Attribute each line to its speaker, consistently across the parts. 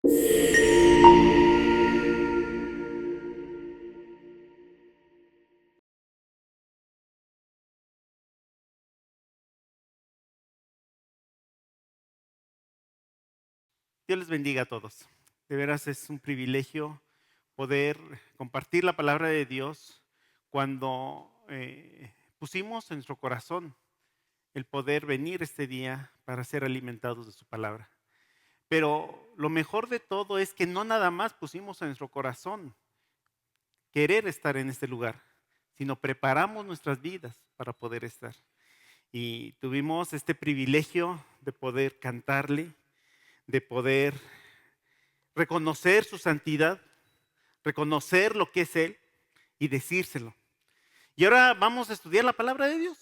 Speaker 1: Dios les bendiga a todos. De veras es un privilegio poder compartir la palabra de Dios cuando pusimos en nuestro corazón el poder venir este día para ser alimentados de su palabra. Pero lo mejor de todo es que no nada más pusimos en nuestro corazón querer estar en este lugar, sino preparamos nuestras vidas para poder estar. Y tuvimos este privilegio de poder cantarle, de poder reconocer su santidad, reconocer lo que es Él y decírselo. Y ahora vamos a estudiar la palabra de Dios.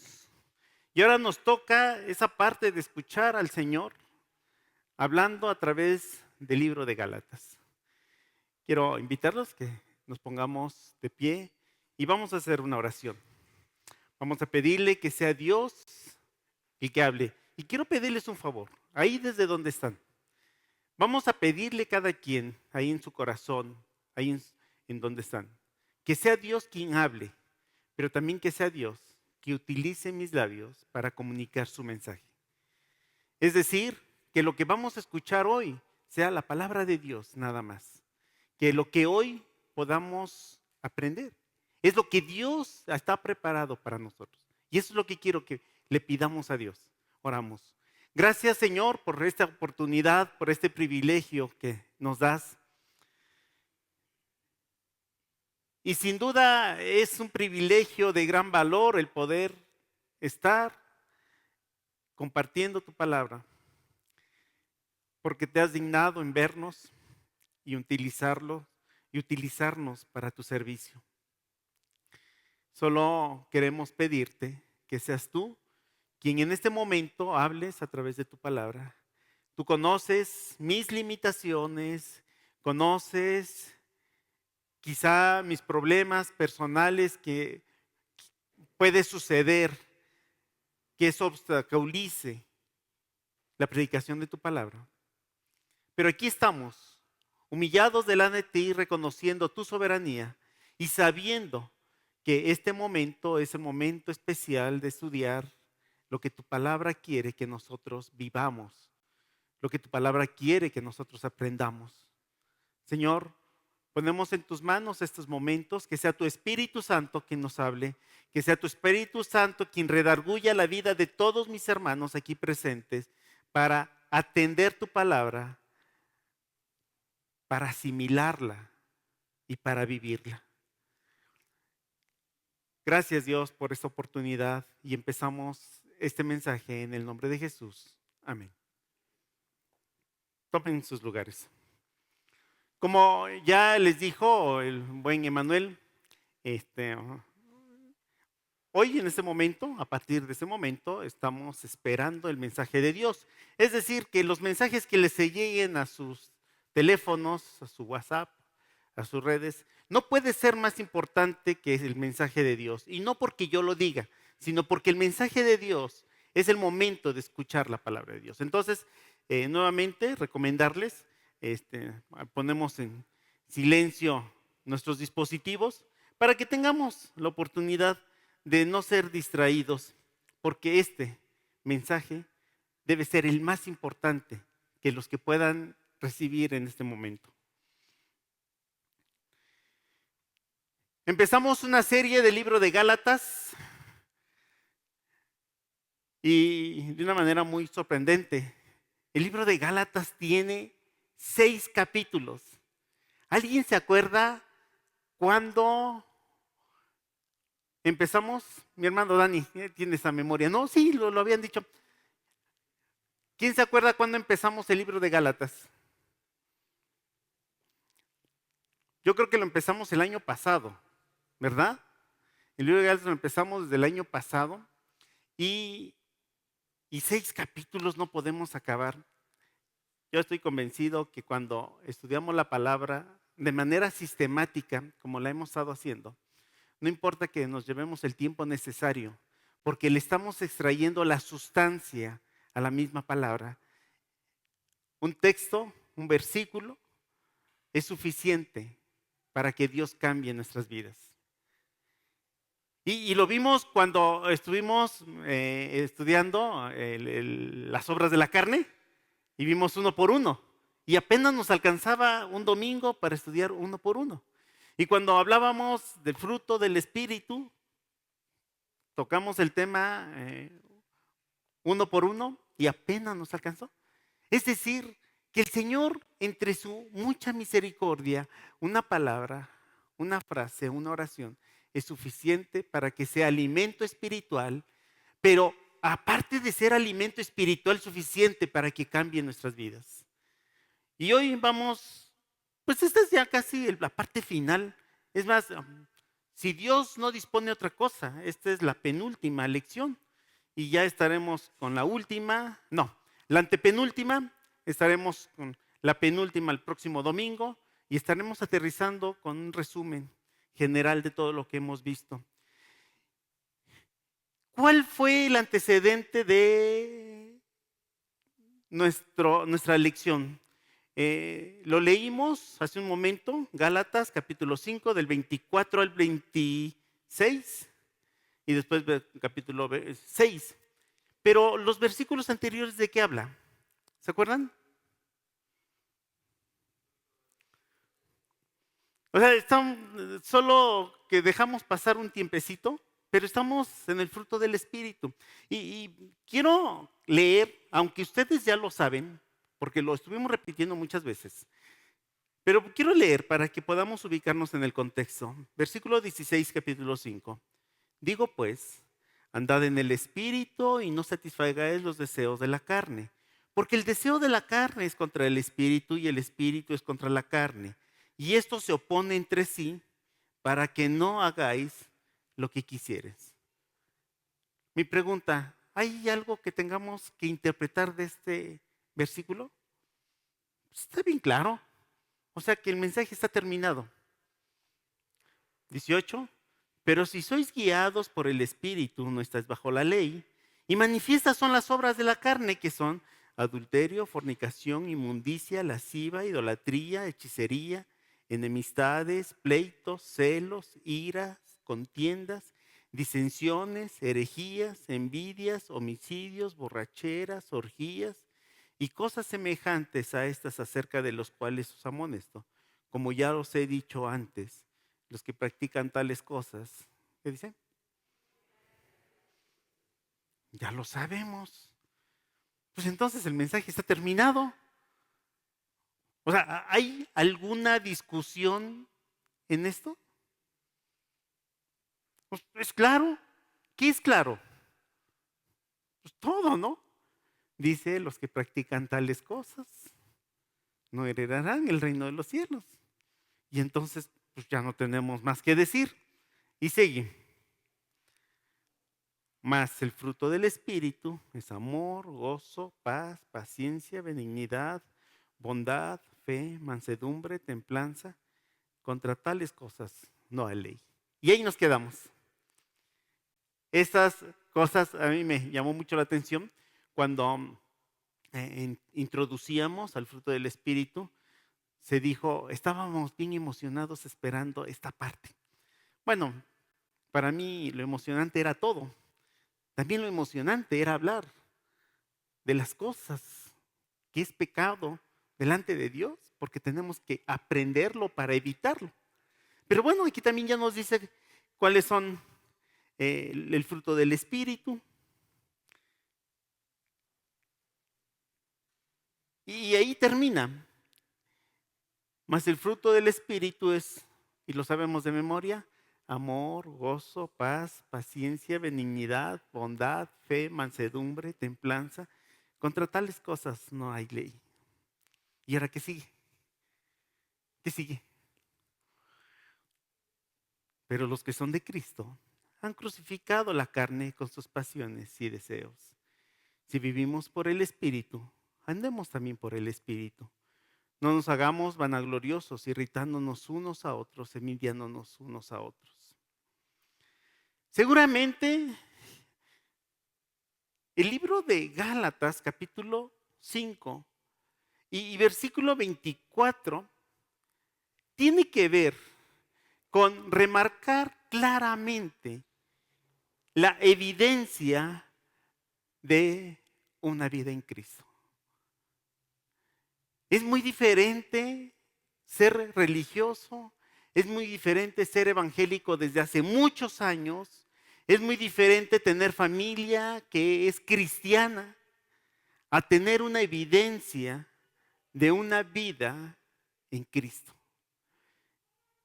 Speaker 1: Y ahora nos toca esa parte de escuchar al Señor hablando a través del libro de Gálatas. Quiero invitarlos que nos pongamos de pie y vamos a hacer una oración. Vamos a pedirle que sea Dios el que hable. Y quiero pedirles un favor, ahí desde donde están. Vamos a pedirle cada quien, ahí en su corazón, ahí en donde están, que sea Dios quien hable, pero también que sea Dios que utilice mis labios para comunicar su mensaje. Es decir, que lo que vamos a escuchar hoy sea la palabra de Dios nada más. Que lo que hoy podamos aprender es lo que Dios está preparado para nosotros. Y eso es lo que quiero que le pidamos a Dios. Oramos. Gracias, Señor, por esta oportunidad, por este privilegio que nos das. Y sin duda es un privilegio de gran valor el poder estar compartiendo tu palabra, porque te has dignado en vernos y utilizarlo y utilizarnos para tu servicio. Solo queremos pedirte que seas tú quien en este momento hables a través de tu palabra. Tú conoces mis limitaciones, conoces quizá mis problemas personales que puede suceder que eso obstaculice la predicación de tu palabra. Pero aquí estamos, humillados delante de ti, reconociendo tu soberanía y sabiendo que este momento es el momento especial de estudiar lo que tu palabra quiere que nosotros vivamos, lo que tu palabra quiere que nosotros aprendamos. Señor, ponemos en tus manos estos momentos, que sea tu Espíritu Santo quien nos hable, que sea tu Espíritu Santo quien redarguya la vida de todos mis hermanos aquí presentes para atender tu palabra, para asimilarla y para vivirla. Gracias, Dios, por esta oportunidad y empezamos este mensaje en el nombre de Jesús. Amén. Tomen sus lugares. Como ya les dijo el buen Emanuel, hoy en este momento, a partir de este momento, estamos esperando el mensaje de Dios. Es decir, que los mensajes que les lleguen a sus teléfonos, a su WhatsApp, a sus redes, no puede ser más importante que el mensaje de Dios. Y no porque yo lo diga, sino porque el mensaje de Dios es el momento de escuchar la palabra de Dios. Entonces, nuevamente, recomendarles, ponemos en silencio nuestros dispositivos para que tengamos la oportunidad de no ser distraídos, porque este mensaje debe ser el más importante que los que puedan recibir en este momento. Empezamos una serie del libro de Gálatas y de una manera muy sorprendente. El libro de Gálatas tiene 6 capítulos. ¿Alguien se acuerda cuando empezamos? Mi hermano Dani tiene esa memoria. No, sí, lo habían dicho. ¿Quién se acuerda cuando empezamos el libro de Gálatas? Yo creo que lo empezamos el año pasado, ¿verdad? El libro de Gálatas lo empezamos desde el año pasado y 6 capítulos no podemos acabar. Yo estoy convencido que cuando estudiamos la palabra de manera sistemática, como la hemos estado haciendo, no importa que nos llevemos el tiempo necesario, porque le estamos extrayendo la sustancia a la misma palabra. Un texto, un versículo, es suficiente para que Dios cambie nuestras vidas. Y lo vimos cuando estuvimos estudiando las obras de la carne y vimos uno por uno. Y apenas nos alcanzaba un domingo para estudiar uno por uno. Y cuando hablábamos del fruto del Espíritu, tocamos el tema uno por uno y apenas nos alcanzó. Es decir, que el Señor, entre su mucha misericordia, una palabra, una frase, una oración, es suficiente para que sea alimento espiritual, pero aparte de ser alimento espiritual suficiente para que cambie nuestras vidas. Y hoy vamos, pues esta es ya casi la parte final. Es más, si Dios no dispone otra cosa, esta es la penúltima lección. Y ya estaremos con la última, no, la antepenúltima, estaremos con la penúltima el próximo domingo y estaremos aterrizando con un resumen general de todo lo que hemos visto. ¿Cuál fue el antecedente de nuestra lección? Lo leímos hace un momento, Gálatas capítulo 5 del 24 al 26 y después capítulo 6. Pero los versículos anteriores, ¿de qué habla? ¿Se acuerdan? O sea, solo que dejamos pasar un tiempecito, pero estamos en el fruto del Espíritu. Y quiero leer, aunque ustedes ya lo saben, porque lo estuvimos repitiendo muchas veces, pero quiero leer para que podamos ubicarnos en el contexto. Versículo 16, capítulo 5. Digo pues, andad en el Espíritu y no satisfagáis los deseos de la carne, porque el deseo de la carne es contra el Espíritu y el Espíritu es contra la carne. Y esto se opone entre sí para que no hagáis lo que quisieres. Mi pregunta, ¿hay algo que tengamos que interpretar de este versículo? Está bien claro. O sea que el mensaje está terminado. 18. Pero si sois guiados por el Espíritu, no estáis bajo la ley. Y manifiestas son las obras de la carne, que son adulterio, fornicación, inmundicia, lasciva, idolatría, hechicería, enemistades, pleitos, celos, iras, contiendas, disensiones, herejías, envidias, homicidios, borracheras, orgías y cosas semejantes a estas, acerca de los cuales os amonesto, como ya os he dicho antes. Los que practican tales cosas, ¿qué dicen? Ya lo sabemos. Pues entonces el mensaje está terminado. O sea, ¿hay alguna discusión en esto? Pues es claro. ¿Qué es claro? Pues todo, ¿no? Dice, los que practican tales cosas no heredarán el reino de los cielos. Y entonces, pues ya no tenemos más que decir. Y sigue. Mas el fruto del Espíritu es amor, gozo, paz, paciencia, benignidad, bondad, fe, mansedumbre, templanza. Contra tales cosas no hay ley. Y ahí nos quedamos. Estas cosas a mí me llamó mucho la atención cuando introducíamos al fruto del Espíritu. Se dijo, estábamos bien emocionados esperando esta parte. Bueno, para mí lo emocionante era todo. También lo emocionante era hablar de las cosas que es pecado delante de Dios, porque tenemos que aprenderlo para evitarlo. Pero bueno, aquí también ya nos dice cuáles son el fruto del Espíritu. Y ahí termina. Mas el fruto del Espíritu es, y lo sabemos de memoria, amor, gozo, paz, paciencia, benignidad, bondad, fe, mansedumbre, templanza. Contra tales cosas no hay ley. ¿Y ahora qué sigue? ¿Qué sigue? Pero los que son de Cristo han crucificado la carne con sus pasiones y deseos. Si vivimos por el Espíritu, andemos también por el Espíritu. No nos hagamos vanagloriosos, irritándonos unos a otros, envidiándonos unos a otros. Seguramente el libro de Gálatas, capítulo 5 y versículo 24, tiene que ver con remarcar claramente la evidencia de una vida en Cristo. Es muy diferente ser religioso, es muy diferente ser evangélico desde hace muchos años, es muy diferente tener familia que es cristiana a tener una evidencia de una vida en Cristo.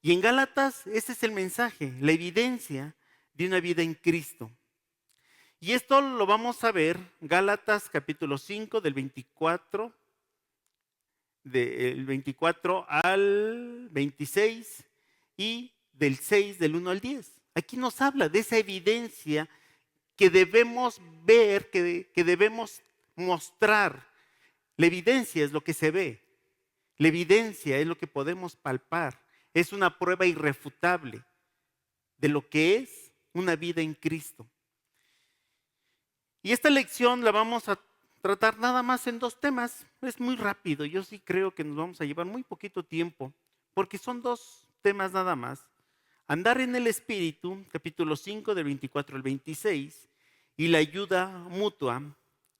Speaker 1: Y en Gálatas ese es el mensaje, la evidencia de una vida en Cristo. Y esto lo vamos a ver, Gálatas capítulo 5 del 24 al 26 y del 6 del 1 al 10. Aquí nos habla de esa evidencia que debemos ver, que debemos mostrar. La evidencia es lo que se ve, la evidencia es lo que podemos palpar, es una prueba irrefutable de lo que es una vida en Cristo. Y esta lección la vamos a tratar nada más en 2 temas. Es muy rápido, yo sí creo que nos vamos a llevar muy poquito tiempo, porque son 2 temas nada más. Andar en el Espíritu, capítulo 5 del 24 al 26, y la ayuda mutua,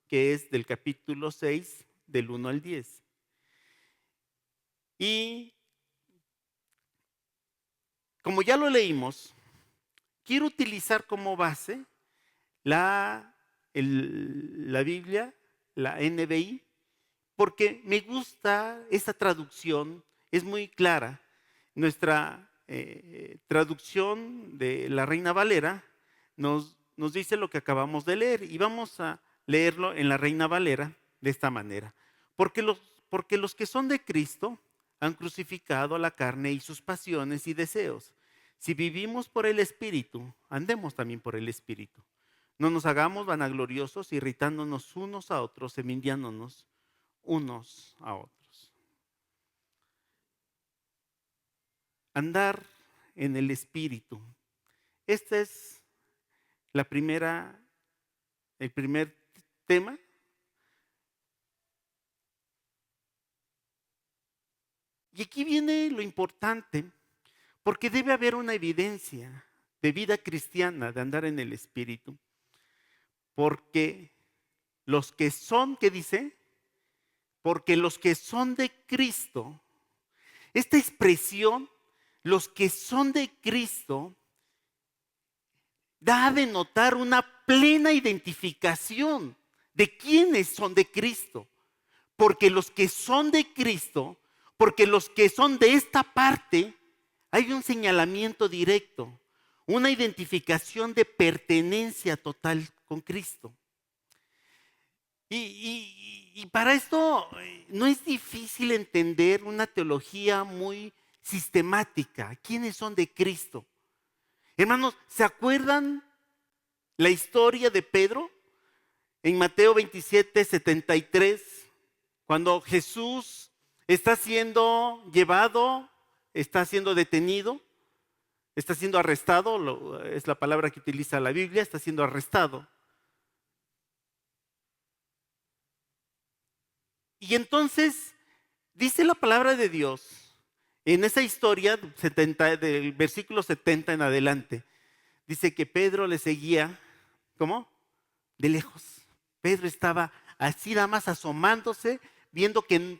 Speaker 1: que es del capítulo 6 del 1 al 10. Y como ya lo leímos, quiero utilizar como base la Biblia, la NBI, porque me gusta esa traducción, es muy clara. Nuestra traducción de la Reina Valera nos dice lo que acabamos de leer y vamos a leerlo en la Reina Valera de esta manera. Porque los que son de Cristo han crucificado a la carne y sus pasiones y deseos. Si vivimos por el Espíritu, andemos también por el Espíritu. No nos hagamos vanagloriosos, irritándonos unos a otros, envidiándonos unos a otros. Andar en el Espíritu. Este es el primer tema. Y aquí viene lo importante, porque debe haber una evidencia de vida cristiana, de andar en el Espíritu. Porque los que son, ¿qué dice? Porque los que son de Cristo, esta expresión, los que son de Cristo, da a denotar una plena identificación de quiénes son de Cristo. Porque los que son de Cristo, porque los que son de esta parte, hay un señalamiento directo, una identificación de pertenencia total con Cristo. Y para esto no es difícil entender una teología muy sistemática. ¿Quiénes son de Cristo? Hermanos, ¿se acuerdan la historia de Pedro? En Mateo 27, 73, cuando Jesús está siendo llevado, está siendo detenido, está siendo arrestado, es la palabra que utiliza la Biblia, está siendo arrestado. Y entonces dice la palabra de Dios en esa historia del versículo 70 en adelante. Dice que Pedro le seguía, ¿cómo? De lejos. Pedro estaba así nada más asomándose, viendo que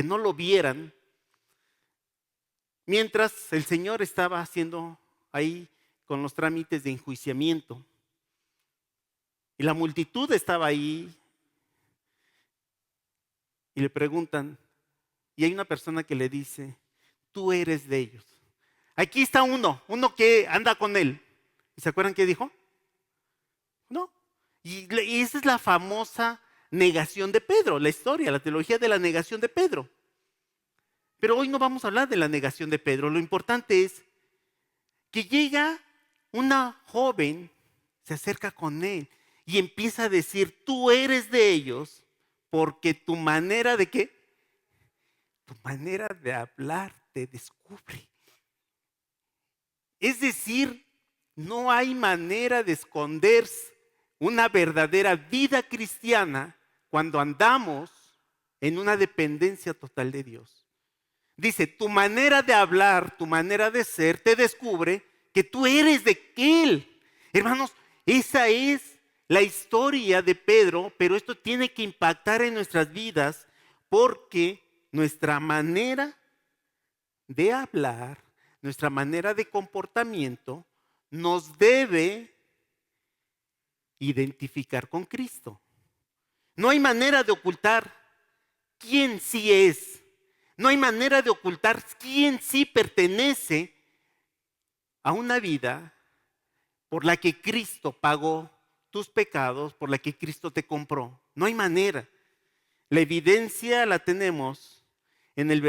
Speaker 1: no lo vieran, mientras el Señor estaba haciendo ahí con los trámites de enjuiciamiento. Y la multitud estaba ahí y le preguntan, y hay una persona que le dice, tú eres de ellos. Aquí está uno que anda con él. ¿Y se acuerdan qué dijo? No. Y esa es la famosa negación de Pedro, la historia, la teología de la negación de Pedro. Pero hoy no vamos a hablar de la negación de Pedro. Lo importante es que llega una joven, se acerca con él y empieza a decir, tú eres de ellos porque tu manera de ¿qué? Tu manera de hablar te descubre. Es decir, no hay manera de esconder una verdadera vida cristiana cuando andamos en una dependencia total de Dios. Dice, tu manera de hablar, tu manera de ser, te descubre que tú eres de Él. Hermanos, esa es la historia de Pedro, pero esto tiene que impactar en nuestras vidas porque nuestra manera de hablar, nuestra manera de comportamiento nos debe identificar con Cristo. No hay manera de ocultar quién sí es. No hay manera de ocultar quién sí pertenece a una vida por la que Cristo pagó tus pecados, por la que Cristo te compró. No hay manera. La evidencia la tenemos en los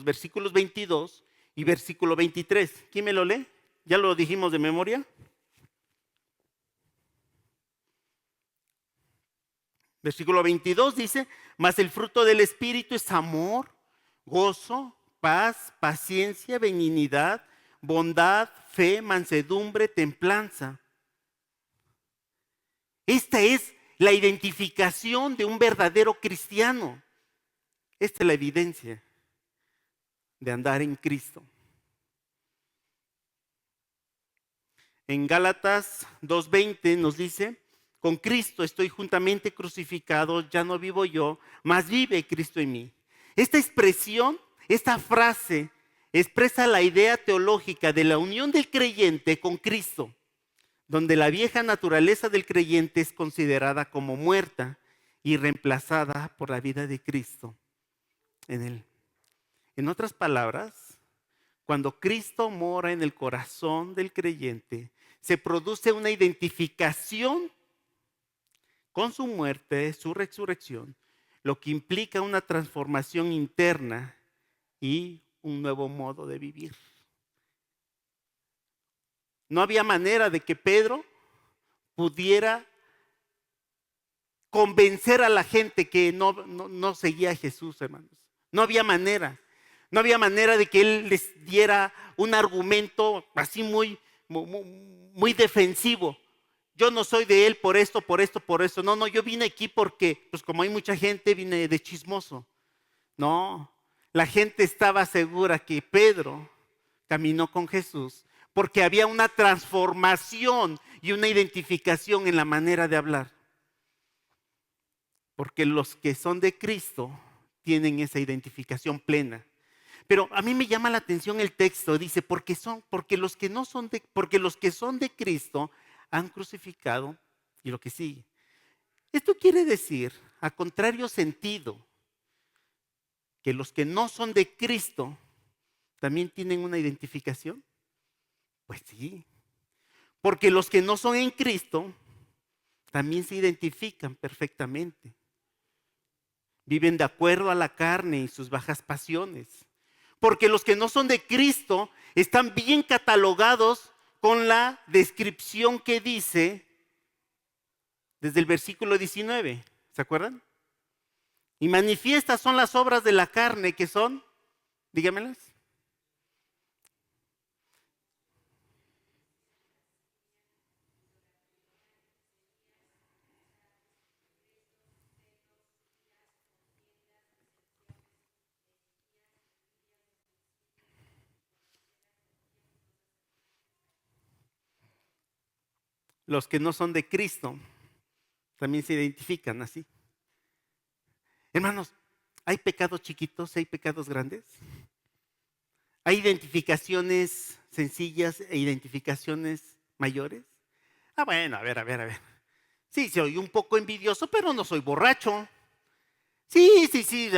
Speaker 1: versículos 22 y versículo 23. ¿Quién me lo lee? ¿Ya lo dijimos de memoria? Versículo 22 dice, mas el fruto del Espíritu es amor, gozo, paz, paciencia, benignidad, bondad, fe, mansedumbre, templanza. Esta es la identificación de un verdadero cristiano. Esta es la evidencia de andar en Cristo. En Gálatas 2:20 nos dice, con Cristo estoy juntamente crucificado, ya no vivo yo, mas vive Cristo en mí. Esta expresión, esta frase, expresa la idea teológica de la unión del creyente con Cristo, donde la vieja naturaleza del creyente es considerada como muerta y reemplazada por la vida de Cristo en él. En otras palabras, cuando Cristo mora en el corazón del creyente, se produce una identificación con su muerte, su resurrección, lo que implica una transformación interna y un nuevo modo de vivir. No había manera de que Pedro pudiera convencer a la gente que no seguía a Jesús, hermanos. No había manera. No había manera de que él les diera un argumento así muy defensivo. Yo no soy de él por esto, por esto, por eso. No, yo vine aquí porque, pues como hay mucha gente, vine de chismoso. No, la gente estaba segura que Pedro caminó con Jesús porque había una transformación y una identificación en la manera de hablar. Porque los que son de Cristo tienen esa identificación plena. Pero a mí me llama la atención el texto, dice, porque los que son de Cristo han crucificado, y lo que sigue. Esto quiere decir, a contrario sentido, que los que no son de Cristo también tienen una identificación. Pues sí, porque los que no son en Cristo también se identifican perfectamente. Viven de acuerdo a la carne y sus bajas pasiones. Porque los que no son de Cristo están bien catalogados con la descripción que dice desde el versículo 19. ¿Se acuerdan? Y manifiestas son las obras de la carne que son, dígamelas. Los que no son de Cristo también se identifican así. Hermanos, ¿hay pecados chiquitos? ¿Hay pecados grandes? ¿Hay identificaciones sencillas e identificaciones mayores? Bueno, a ver. Sí, soy un poco envidioso, pero no soy borracho. Sí, sí,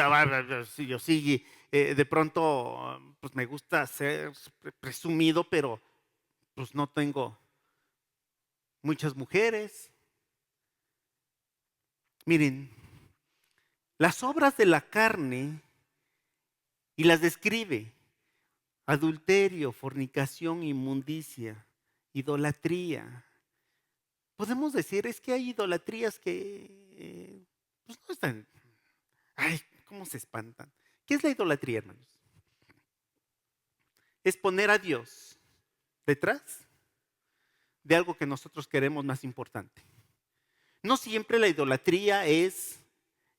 Speaker 1: yo sí, de pronto, pues me gusta ser presumido, pero pues no tengo muchas mujeres. Miren, las obras de la carne, y las describe: adulterio, fornicación, inmundicia, idolatría. Podemos decir, es que hay idolatrías que pues no están. Ay, ¿cómo se espantan? ¿Qué es la idolatría, hermanos? Es poner a Dios detrás de algo que nosotros queremos más importante. No siempre la idolatría es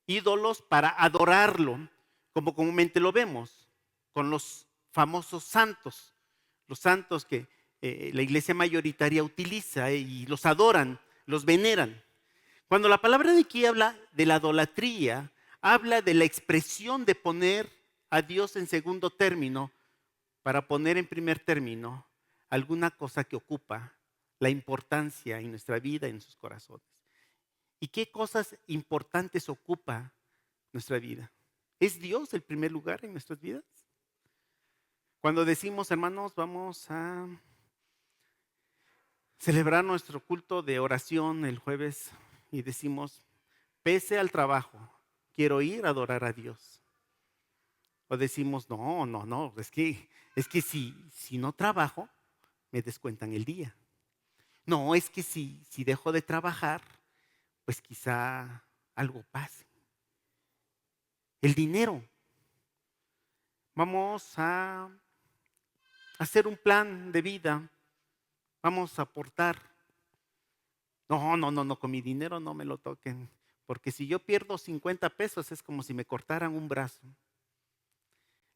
Speaker 1: ídolos para adorarlo, como comúnmente lo vemos. con los famosos santos, los santos que la iglesia mayoritaria utiliza y los adoran, los veneran. Cuando la palabra de aquí habla de la idolatría, habla de la expresión de poner a Dios en segundo término para poner en primer término alguna cosa que ocupa la importancia en nuestra vida, en sus corazones. ¿Y qué cosas importantes ocupa nuestra vida? ¿Es Dios el primer lugar en nuestras vidas? Cuando decimos, hermanos, vamos a celebrar nuestro culto de oración el jueves y decimos, pese al trabajo, quiero ir a adorar a Dios. O decimos, no, es que si no trabajo, me descuentan el día. No, es que si dejo de trabajar, pues quizá algo pase. El dinero. Vamos a hacer un plan de vida. Vamos a aportar. No, con mi dinero no me lo toquen. Porque si yo pierdo 50 pesos es como si me cortaran un brazo.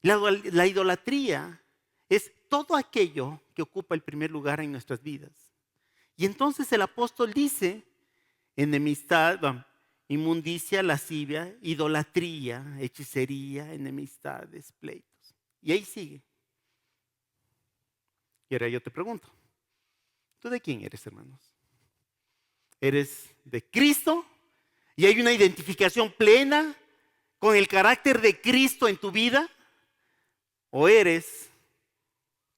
Speaker 1: La idolatría es todo aquello que ocupa el primer lugar en nuestras vidas. Y entonces el apóstol dice, enemistad, inmundicia, lascivia, idolatría, hechicería, enemistades, pleitos. Y ahí sigue. Y ahora yo te pregunto, ¿tú de quién eres, hermanos? ¿Eres de Cristo? ¿Y hay una identificación plena con el carácter de Cristo en tu vida? ¿O eres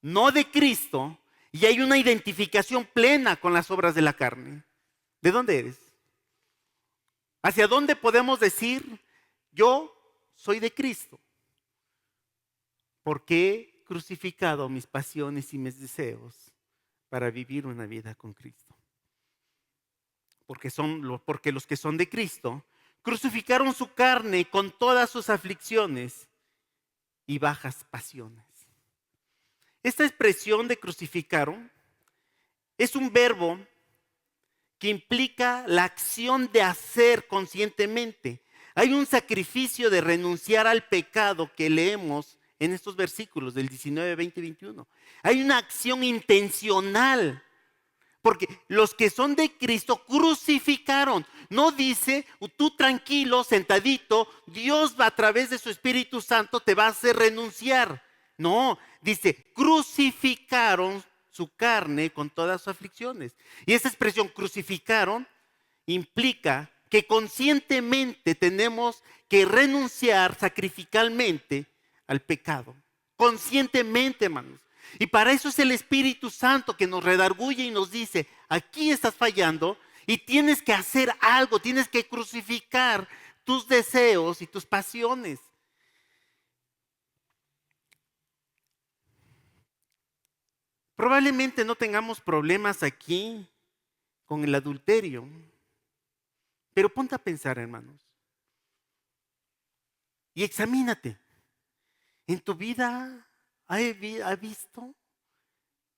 Speaker 1: no de Cristo y hay una identificación plena con las obras de la carne? ¿De dónde eres? ¿Hacia dónde podemos decir, yo soy de Cristo? Porque he crucificado mis pasiones y mis deseos para vivir una vida con Cristo. Porque los que son de Cristo crucificaron su carne con todas sus aflicciones y bajas pasiones. Esta expresión de crucificaron es un verbo que implica la acción de hacer conscientemente. Hay un sacrificio de renunciar al pecado que leemos en estos versículos del 19, 20 y 21. Hay una acción intencional, porque los que son de Cristo crucificaron. No dice, tú tranquilo, sentadito, Dios va a través de su Espíritu Santo te va a hacer renunciar. No, dice, crucificaron su carne con todas sus aflicciones. Y esa expresión crucificaron implica que conscientemente tenemos que renunciar sacrificalmente al pecado. Conscientemente, hermanos. Y para eso es el Espíritu Santo que nos redarguye y nos dice, aquí estás fallando y tienes que hacer algo, tienes que crucificar tus deseos y tus pasiones. Probablemente no tengamos problemas aquí con el adulterio, pero ponte a pensar, hermanos, y examínate. ¿En tu vida has visto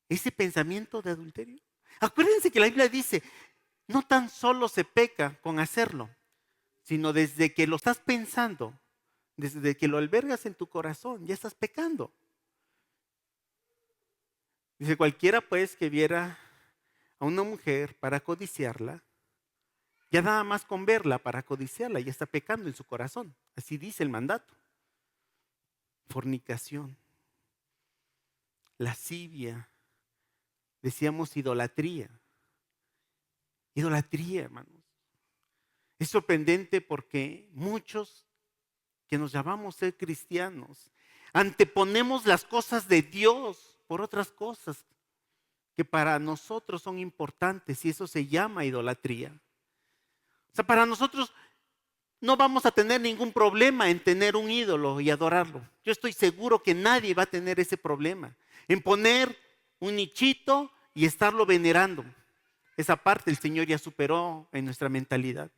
Speaker 1: ese pensamiento de adulterio? Acuérdense que la Biblia dice, no tan solo se peca con hacerlo, sino desde que lo estás pensando, desde que lo albergas en tu corazón, ya estás pecando. Dice, cualquiera pues que viera a una mujer para codiciarla, ya nada más con verla para codiciarla, ya está pecando en su corazón. Así dice el mandato. Fornicación, lascivia, decíamos idolatría. Idolatría, hermanos. Es sorprendente porque muchos que nos llamamos ser cristianos anteponemos las cosas de Dios por otras cosas que para nosotros son importantes y eso se llama idolatría. O sea, para nosotros no vamos a tener ningún problema en tener un ídolo y adorarlo. Yo estoy seguro que nadie va a tener ese problema en poner un nichito y estarlo venerando. Esa parte el Señor ya superó en nuestra mentalidad.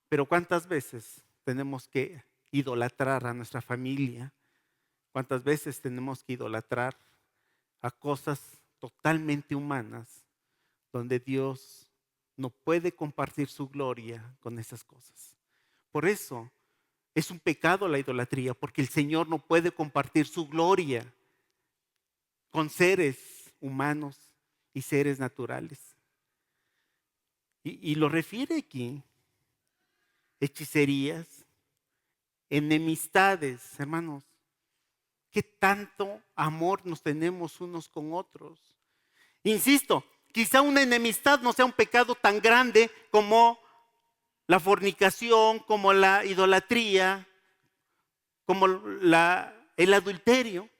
Speaker 1: Pero ¿cuántas veces tenemos que idolatrar a nuestra familia? ¿Cuántas veces tenemos que idolatrar a cosas totalmente humanas donde Dios no puede compartir su gloria con esas cosas? Por eso Es un pecado la idolatría, porque el Señor no puede compartir su gloria con seres humanos y seres naturales. Y lo refiere aquí: hechicerías, enemistades, hermanos. ¿Qué tanto amor nos tenemos unos con otros? Insisto, quizá una enemistad no sea un pecado tan grande como la fornicación, como la idolatría, como el adulterio.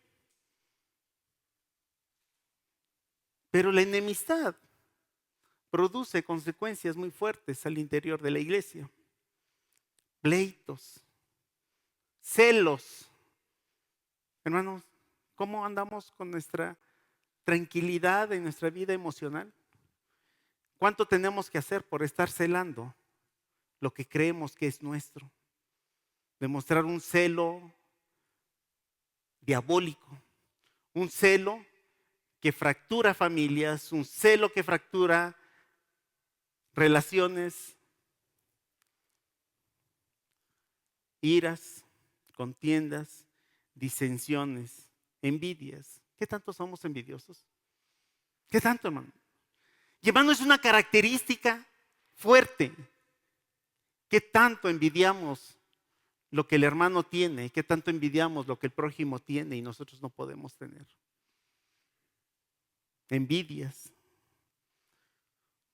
Speaker 1: Pero la enemistad produce consecuencias muy fuertes al interior de la iglesia. Pleitos, celos. Hermanos, ¿cómo andamos con nuestra tranquilidad en nuestra vida emocional? ¿Cuánto tenemos que hacer por estar celando lo que creemos que es nuestro? Demostrar un celo diabólico, un celo que fractura familias, un celo que fractura relaciones, iras, contiendas, disensiones, envidias. ¿Qué tanto somos envidiosos? ¿Qué tanto, hermano? Y hermano, es una característica fuerte. ¿Qué tanto envidiamos lo que el hermano tiene? ¿Qué tanto envidiamos lo que el prójimo tiene y nosotros no podemos tener? Envidias,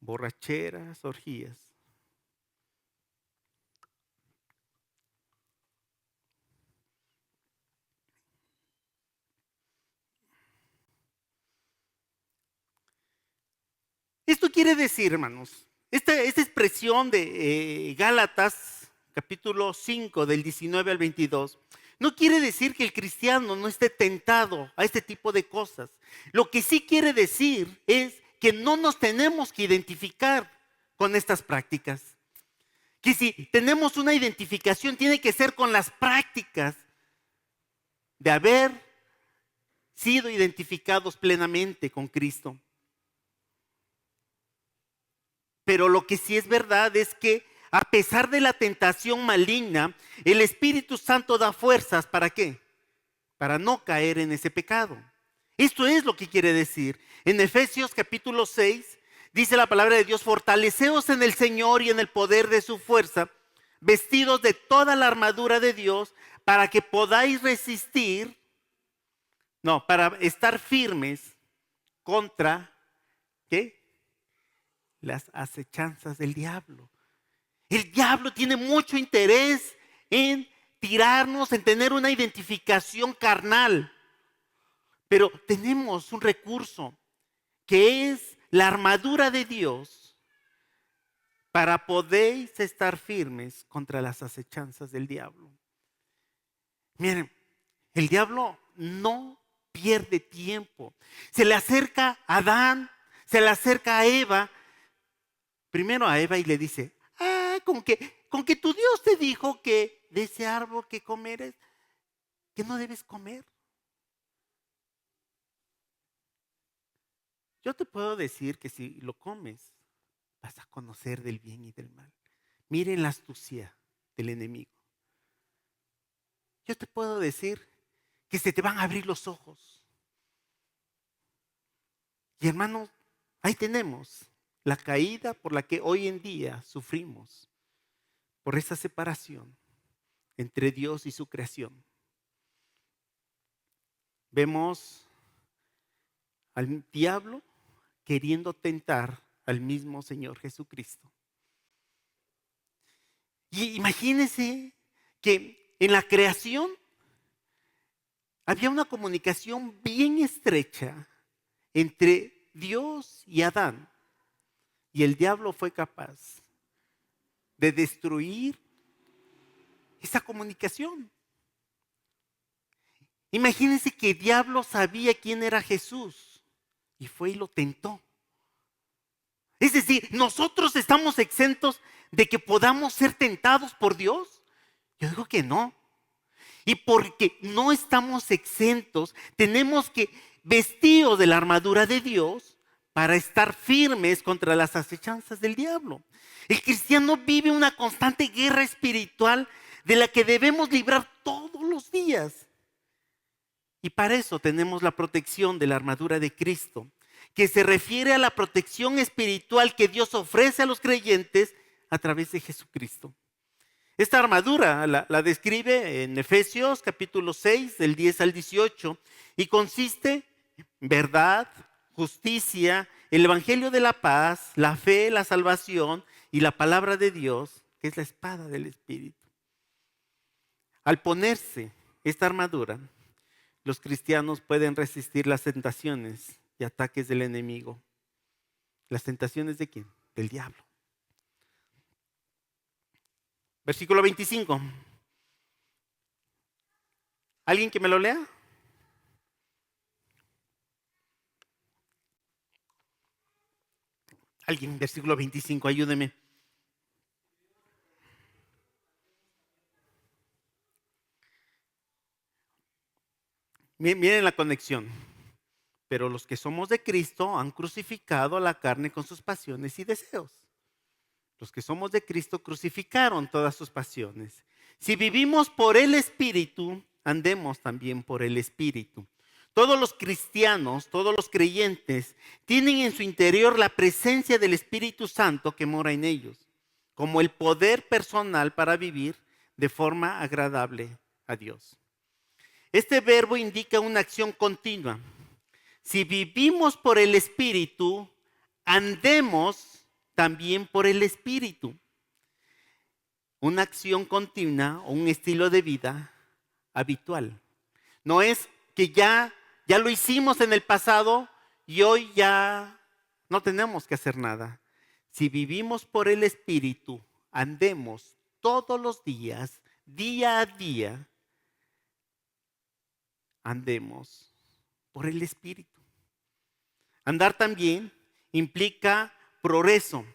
Speaker 1: borracheras, orgías. Esto quiere decir, hermanos, esta expresión de Gálatas, capítulo 5, del 19 al 22, no quiere decir que el cristiano no esté tentado a este tipo de cosas. Lo que sí quiere decir es que no nos tenemos que identificar con estas prácticas. Que si tenemos una identificación, tiene que ser con las prácticas de haber sido identificados plenamente con Cristo. Pero lo que sí es verdad es que a pesar de la tentación maligna, el Espíritu Santo da fuerzas, ¿para qué? Para no caer en ese pecado. Esto es lo que quiere decir. En Efesios capítulo 6 dice la palabra de Dios: fortaleceos en el Señor y en el poder de su fuerza, vestidos de toda la armadura de Dios, para que podáis resistir, para estar firmes contra, ¿qué? Las acechanzas del diablo. El diablo tiene mucho interés en tirarnos, en tener una identificación carnal. Pero tenemos un recurso que es la armadura de Dios para poder estar firmes contra las acechanzas del diablo. Miren, el diablo no pierde tiempo. Se le acerca a Adán, se le acerca a Eva. Primero a Eva y le dice: con que tu Dios te dijo que de ese árbol que comeres, que no debes comer. Yo te puedo decir que si lo comes, vas a conocer del bien y del mal. Miren la astucia del enemigo. Yo te puedo decir que se te van a abrir los ojos. Y hermanos, ahí tenemos la caída por la que hoy en día sufrimos, por esa separación entre Dios y su creación. Vemos al diablo queriendo tentar al mismo Señor Jesucristo. Y imagínense que en la creación había una comunicación bien estrecha entre Dios y Adán. Y el diablo fue capaz de destruir esa comunicación. Imagínense que el diablo sabía quién era Jesús y fue y lo tentó. Es decir, nosotros estamos exentos de que podamos ser tentados por Dios. Yo digo que no. Y porque no estamos exentos, tenemos que vestirnos de la armadura de Dios para estar firmes contra las acechanzas del diablo. El cristiano vive una constante guerra espiritual de la que debemos librar todos los días. Y para eso tenemos la protección de la armadura de Cristo, que se refiere a la protección espiritual que Dios ofrece a los creyentes a través de Jesucristo. Esta armadura la describe en Efesios capítulo 6, del 10 al 18, y consiste en verdad, justicia, el evangelio de la paz, la fe, la salvación y la palabra de Dios, que es la espada del Espíritu. Al ponerse esta armadura, los cristianos pueden resistir las tentaciones y ataques del enemigo. ¿Las tentaciones de quién? Del diablo. Versículo 25. ¿Alguien que me lo lea? Alguien, versículo 25, ayúdeme. Miren la conexión. Pero los que somos de Cristo han crucificado a la carne con sus pasiones y deseos. Los que somos de Cristo crucificaron todas sus pasiones. Si vivimos por el Espíritu, andemos también por el Espíritu. Todos los cristianos, todos los creyentes, tienen en su interior la presencia del Espíritu Santo que mora en ellos, como el poder personal para vivir de forma agradable a Dios. Este verbo indica una acción continua. Si vivimos por el Espíritu, andemos también por el Espíritu. Una acción continua o un estilo de vida habitual. No es que ya lo hicimos en el pasado y hoy ya no tenemos que hacer nada. Si vivimos por el Espíritu, andemos todos los días, día a día, andemos por el Espíritu. Andar también implica progreso.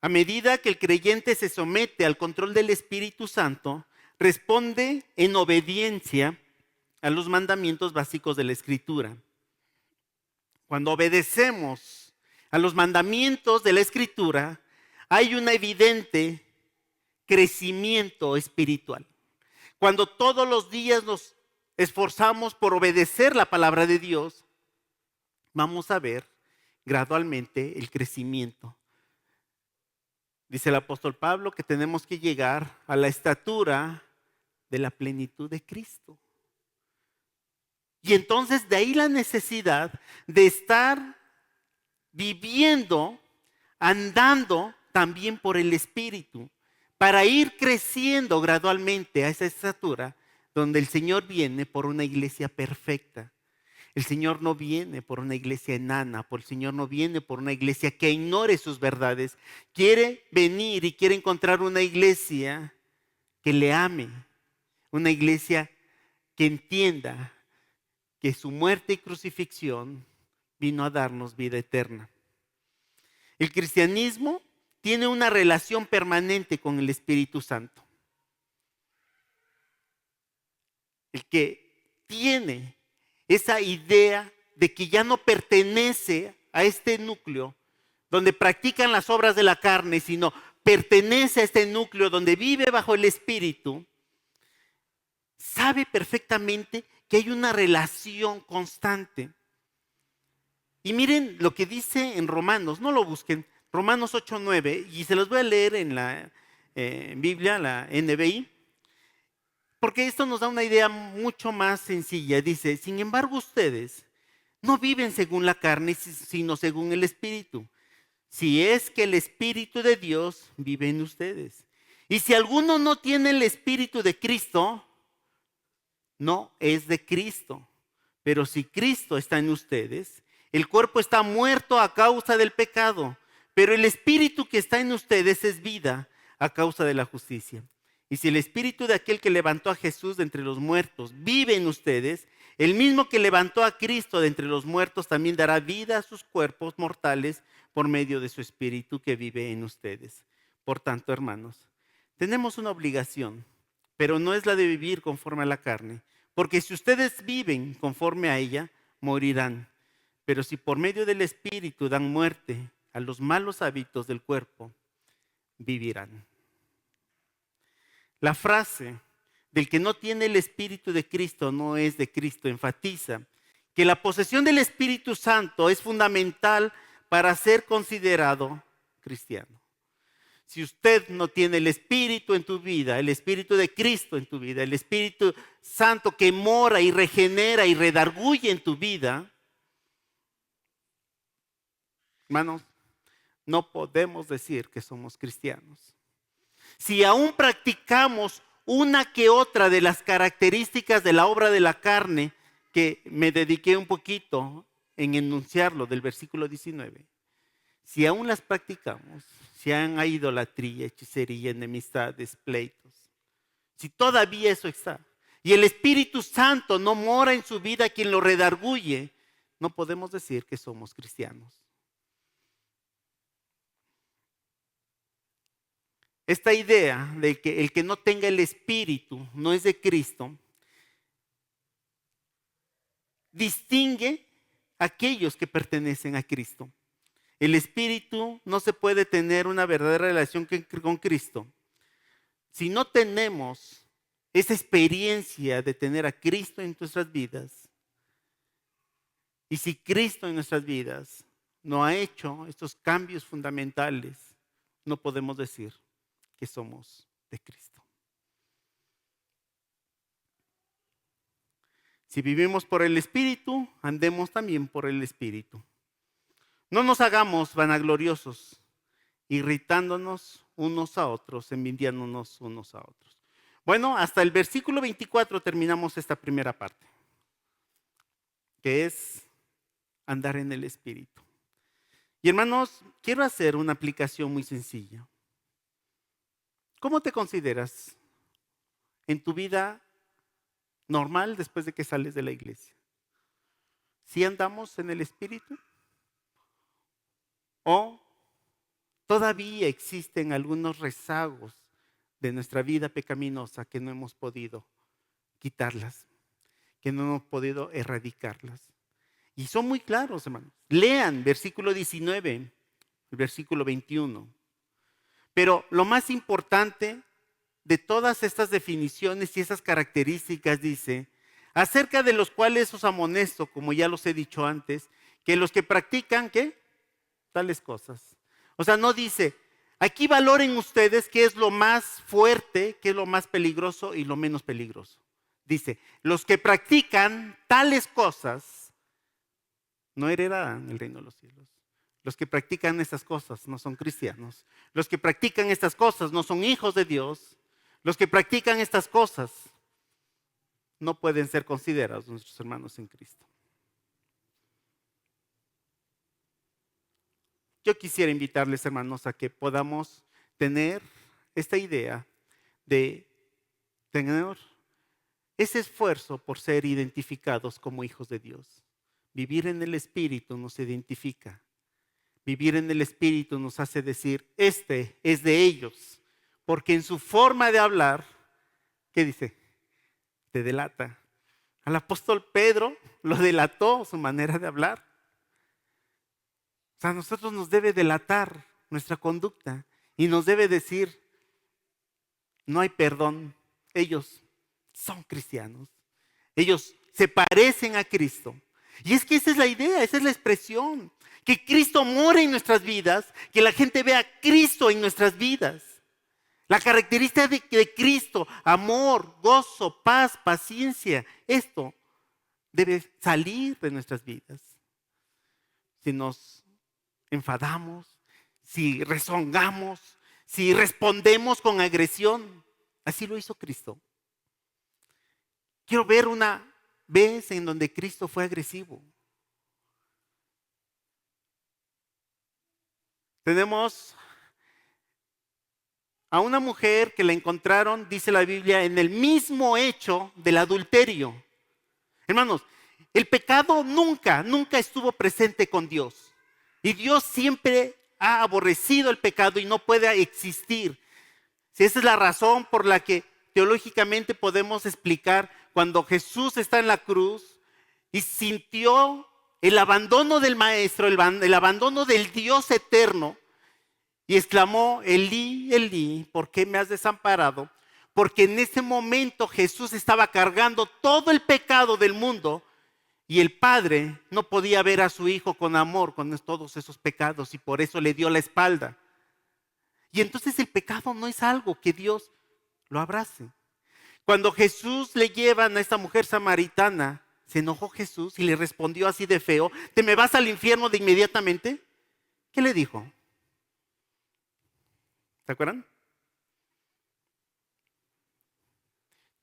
Speaker 1: A medida que el creyente se somete al control del Espíritu Santo, responde en obediencia a los mandamientos básicos de la Escritura. Cuando obedecemos a los mandamientos de la Escritura, hay un evidente crecimiento espiritual. Cuando todos los días nos esforzamos por obedecer la palabra de Dios, vamos a ver gradualmente el crecimiento. Dice el apóstol Pablo que tenemos que llegar a la estatura de la plenitud de Cristo. Y entonces de ahí la necesidad de estar viviendo, andando también por el Espíritu, para ir creciendo gradualmente a esa estatura donde el Señor viene por una iglesia perfecta. El Señor no viene por una iglesia enana, el Señor no viene por una iglesia que ignore sus verdades. Quiere venir y quiere encontrar una iglesia que le ame, una iglesia que entienda que su muerte y crucifixión vino a darnos vida eterna. El cristianismo tiene una relación permanente con el Espíritu Santo. El que tiene esa idea de que ya no pertenece a este núcleo donde practican las obras de la carne, sino pertenece a este núcleo donde vive bajo el Espíritu, sabe perfectamente que hay una relación constante. Y miren lo que dice en Romanos, no lo busquen, Romanos 8:9, y se los voy a leer en la Biblia, la NBI, porque esto nos da una idea mucho más sencilla. Dice, sin embargo ustedes no viven según la carne, sino según el Espíritu. Si es que el Espíritu de Dios vive en ustedes. Y si alguno no tiene el Espíritu de Cristo, no es de Cristo. Pero si Cristo está en ustedes, el cuerpo está muerto a causa del pecado, pero el Espíritu que está en ustedes es vida a causa de la justicia. Y si el Espíritu de aquel que levantó a Jesús de entre los muertos vive en ustedes, el mismo que levantó a Cristo de entre los muertos también dará vida a sus cuerpos mortales por medio de su Espíritu que vive en ustedes. Por tanto, hermanos, tenemos una obligación, pero no es la de vivir conforme a la carne, porque si ustedes viven conforme a ella, morirán. Pero si por medio del Espíritu dan muerte a los malos hábitos del cuerpo, vivirán. La frase del que no tiene el Espíritu de Cristo no es de Cristo enfatiza que la posesión del Espíritu Santo es fundamental para ser considerado cristiano. Si usted no tiene el Espíritu en tu vida, el Espíritu de Cristo en tu vida, el Espíritu Santo que mora y regenera y redarguye en tu vida, hermanos, no podemos decir que somos cristianos. Si aún practicamos una que otra de las características de la obra de la carne, que me dediqué un poquito en enunciarlo del versículo 19, si aún las practicamos, si hay idolatría, hechicería, enemistades, pleitos, si todavía eso está, y el Espíritu Santo no mora en su vida quien lo redarguye, no podemos decir que somos cristianos. Esta idea de que el que no tenga el Espíritu no es de Cristo, distingue a aquellos que pertenecen a Cristo. El Espíritu no se puede tener una verdadera relación con Cristo si no tenemos esa experiencia de tener a Cristo en nuestras vidas. Y si Cristo en nuestras vidas no ha hecho estos cambios fundamentales, no podemos decir que somos de Cristo. Si vivimos por el Espíritu, andemos también por el Espíritu. No nos hagamos vanagloriosos, irritándonos unos a otros, envidiándonos unos a otros. Bueno, hasta el versículo 24 terminamos esta primera parte, que es andar en el Espíritu. Y hermanos, quiero hacer una aplicación muy sencilla. ¿Cómo te consideras en tu vida normal después de que sales de la iglesia? ¿Sí andamos en el Espíritu? ¿O todavía existen algunos rezagos de nuestra vida pecaminosa que no hemos podido quitarlas, que no hemos podido erradicarlas? Y son muy claros, hermanos. Lean versículo 19, el versículo 21. Pero lo más importante de todas estas definiciones y esas características dice, acerca de los cuales os amonesto, como ya los he dicho antes, que los que practican, ¿qué? Tales cosas. O sea, no dice, aquí valoren ustedes qué es lo más fuerte, qué es lo más peligroso y lo menos peligroso. Dice, los que practican tales cosas no heredarán el reino de los cielos. Los que practican estas cosas no son cristianos. Los que practican estas cosas no son hijos de Dios. Los que practican estas cosas no pueden ser considerados nuestros hermanos en Cristo. Yo quisiera invitarles, hermanos, a que podamos tener esta idea de tener ese esfuerzo por ser identificados como hijos de Dios. Vivir en el Espíritu nos identifica. Vivir en el Espíritu nos hace decir, este es de ellos. Porque en su forma de hablar, ¿qué dice? Te delata. Al apóstol Pedro lo delató su manera de hablar. O sea, a nosotros nos debe delatar nuestra conducta y nos debe decir, no hay perdón. Ellos son cristianos. Ellos se parecen a Cristo. Y es que esa es la idea, esa es la expresión. Que Cristo more en nuestras vidas, que la gente vea a Cristo en nuestras vidas. La característica de Cristo, amor, gozo, paz, paciencia, esto debe salir de nuestras vidas. Si nos enfadamos, si rezongamos, si respondemos con agresión, así lo hizo Cristo. Quiero ver una vez en donde Cristo fue agresivo. Tenemos a una mujer que la encontraron, dice la Biblia, en el mismo hecho del adulterio. Hermanos, el pecado nunca estuvo presente con Dios. Y Dios siempre ha aborrecido el pecado y no puede existir. Si esa es la razón por la que teológicamente podemos explicar cuando Jesús está en la cruz y sintió el abandono del Maestro, el abandono del Dios eterno, y exclamó, Elí, Elí, ¿por qué me has desamparado? porque en ese momento Jesús estaba cargando todo el pecado del mundo y el Padre no podía ver a su Hijo con amor con todos esos pecados y por eso le dio la espalda. Y entonces el pecado no es algo que Dios lo abrace. Cuando Jesús le llevan a esta mujer samaritana, se enojó Jesús y le respondió así de feo: ¿te me vas al infierno de inmediatamente? ¿Qué le dijo? ¿Se acuerdan?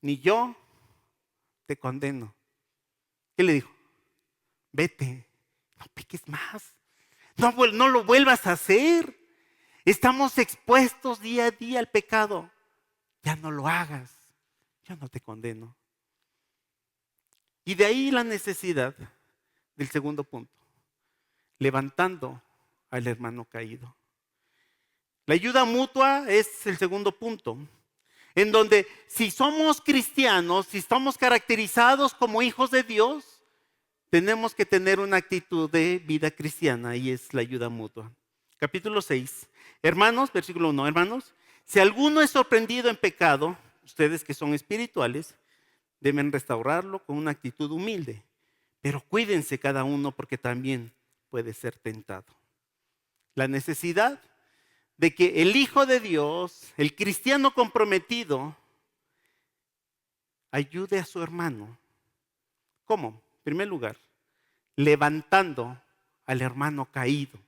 Speaker 1: Ni yo te condeno. ¿Qué le dijo? Vete, no peques más, no lo vuelvas a hacer. Estamos expuestos día a día al pecado. Ya no lo hagas, yo no te condeno. Y de ahí la necesidad del segundo punto, levantando al hermano caído. La ayuda mutua es el segundo punto, en donde si somos cristianos, si estamos caracterizados como hijos de Dios, tenemos que tener una actitud de vida cristiana y es la ayuda mutua. Capítulo 6, hermanos, versículo 1, hermanos, si alguno es sorprendido en pecado, ustedes que son espirituales, deben restaurarlo con una actitud humilde, pero cuídense cada uno porque también puede ser tentado. La necesidad de que el Hijo de Dios, el cristiano comprometido, ayude a su hermano. ¿Cómo? En primer lugar, levantando al hermano caído.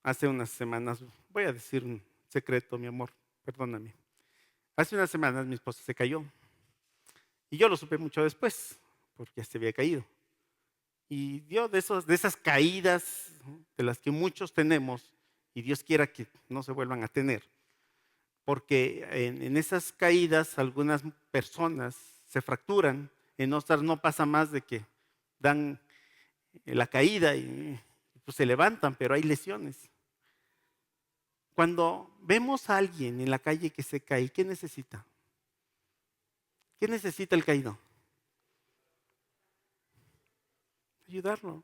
Speaker 1: Hace unas semanas, voy a decir un secreto, mi amor, perdóname. Hace unas semanas mi esposa se cayó y yo lo supe mucho después, porque ya se había caído. Y dio de esas caídas de las que muchos tenemos, y Dios quiera que no se vuelvan a tener, porque en esas caídas algunas personas se fracturan, en otras no pasa más de que dan la caída y pues se levantan, pero hay lesiones. Cuando vemos a alguien en la calle que se cae, ¿qué necesita? ¿Qué necesita el caído? Ayudarlo.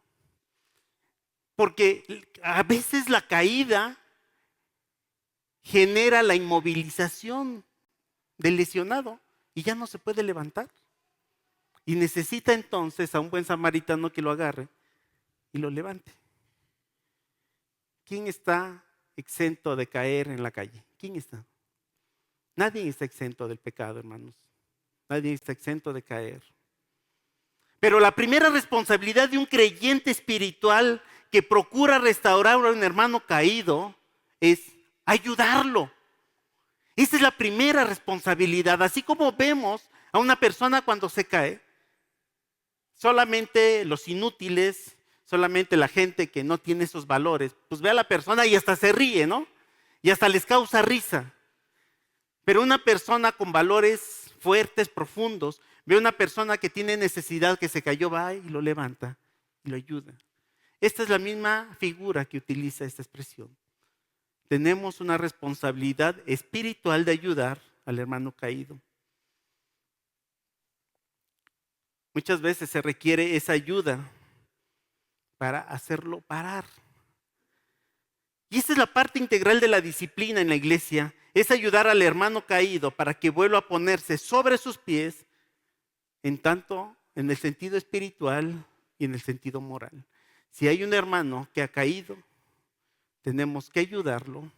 Speaker 1: Porque a veces la caída genera la inmovilización del lesionado y ya no se puede levantar. Y necesita entonces a un buen samaritano que lo agarre y lo levante. ¿Quién está exento de caer en la calle? ¿Quién está? Nadie está exento del pecado, hermanos. Nadie está exento de caer. Pero la primera responsabilidad de un creyente espiritual que procura restaurar a un hermano caído es ayudarlo. Esa es la primera responsabilidad. Así como vemos a una persona cuando se cae, solamente los inútiles, solamente la gente que no tiene esos valores, pues ve a la persona y hasta se ríe, ¿no? Y hasta les causa risa. Pero una persona con valores fuertes, profundos, ve a una persona que tiene necesidad, que se cayó, va y lo levanta y lo ayuda. Esta es la misma figura que utiliza esta expresión. Tenemos una responsabilidad espiritual de ayudar al hermano caído. Muchas veces se requiere esa ayuda para hacerlo parar. Y esa es la parte integral de la disciplina en la iglesia, es ayudar al hermano caído para que vuelva a ponerse sobre sus pies, en tanto en el sentido espiritual y en el sentido moral. Si hay un hermano que ha caído, tenemos que ayudarlo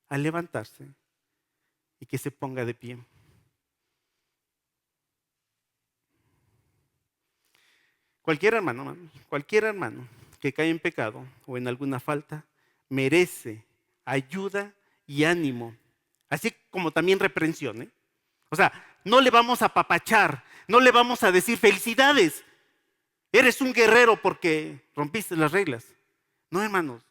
Speaker 1: a levantarse y que se ponga de pie. Cualquier hermano que cae en pecado o en alguna falta, merece ayuda y ánimo, así como también reprensión, ¿eh? O sea, no le vamos a apapachar, no le vamos a decir felicidades, eres un guerrero porque rompiste las reglas. No, hermanos,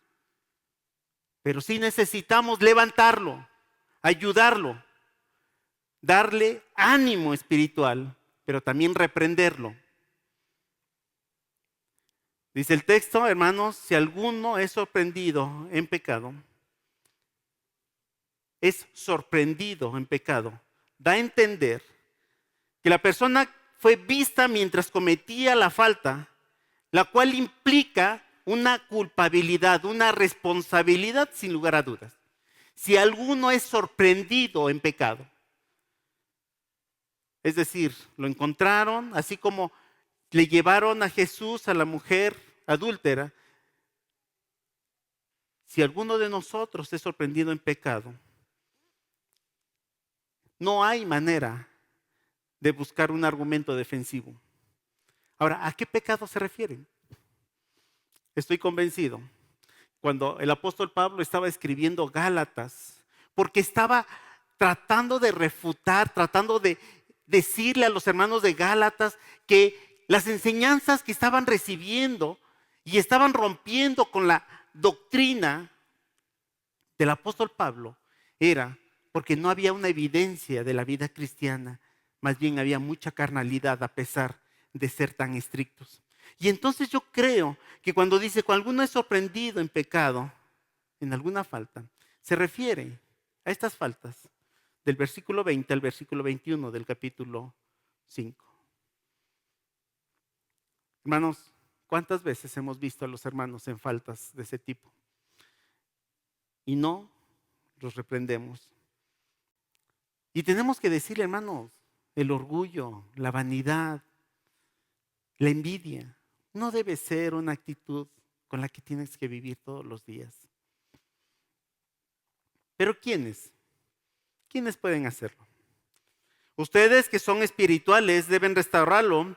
Speaker 1: pero sí necesitamos levantarlo, ayudarlo, darle ánimo espiritual, pero también reprenderlo. Dice el texto, hermanos, si alguno es sorprendido en pecado, da a entender que la persona fue vista mientras cometía la falta, la cual implica una culpabilidad, una responsabilidad sin lugar a dudas. Si alguno es sorprendido en pecado, es decir, lo encontraron, así como le llevaron a Jesús a la mujer adúltera. Si alguno de nosotros es sorprendido en pecado, no hay manera de buscar un argumento defensivo. Ahora, ¿a qué pecado se refieren? Estoy convencido. Cuando el apóstol Pablo estaba escribiendo Gálatas, porque estaba tratando de refutar, tratando de decirle a los hermanos de Gálatas que las enseñanzas que estaban recibiendo y estaban rompiendo con la doctrina del apóstol Pablo era porque no había una evidencia de la vida cristiana, más bien había mucha carnalidad a pesar de ser tan estrictos. Y entonces yo creo que cuando dice, cuando alguno es sorprendido en pecado, en alguna falta, se refiere a estas faltas del versículo 20 al versículo 21 del capítulo 5. Hermanos, ¿cuántas veces hemos visto a los hermanos en faltas de ese tipo? Y no los reprendemos. Y tenemos que decirle, hermanos, el orgullo, la vanidad, la envidia, no debe ser una actitud con la que tienes que vivir todos los días. Pero ¿quiénes? ¿Quiénes pueden hacerlo? Ustedes que son espirituales deben restaurarlo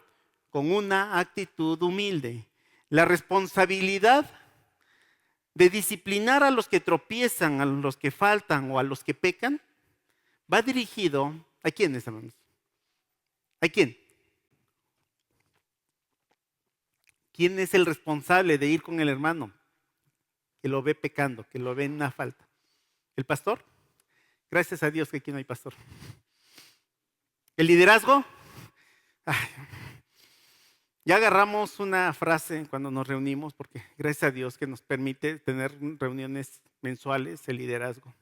Speaker 1: con una actitud humilde. La responsabilidad de disciplinar a los que tropiezan, a los que faltan o a los que pecan, va dirigido ¿a quiénes, hermanos? ¿A quién? ¿Quién es el responsable de ir con el hermano que lo ve pecando, que lo ve en una falta? ¿El pastor? Gracias a Dios que aquí no hay pastor. ¿El liderazgo? Ay, ya agarramos una frase cuando nos reunimos, porque gracias a Dios que nos permite tener reuniones mensuales, el liderazgo.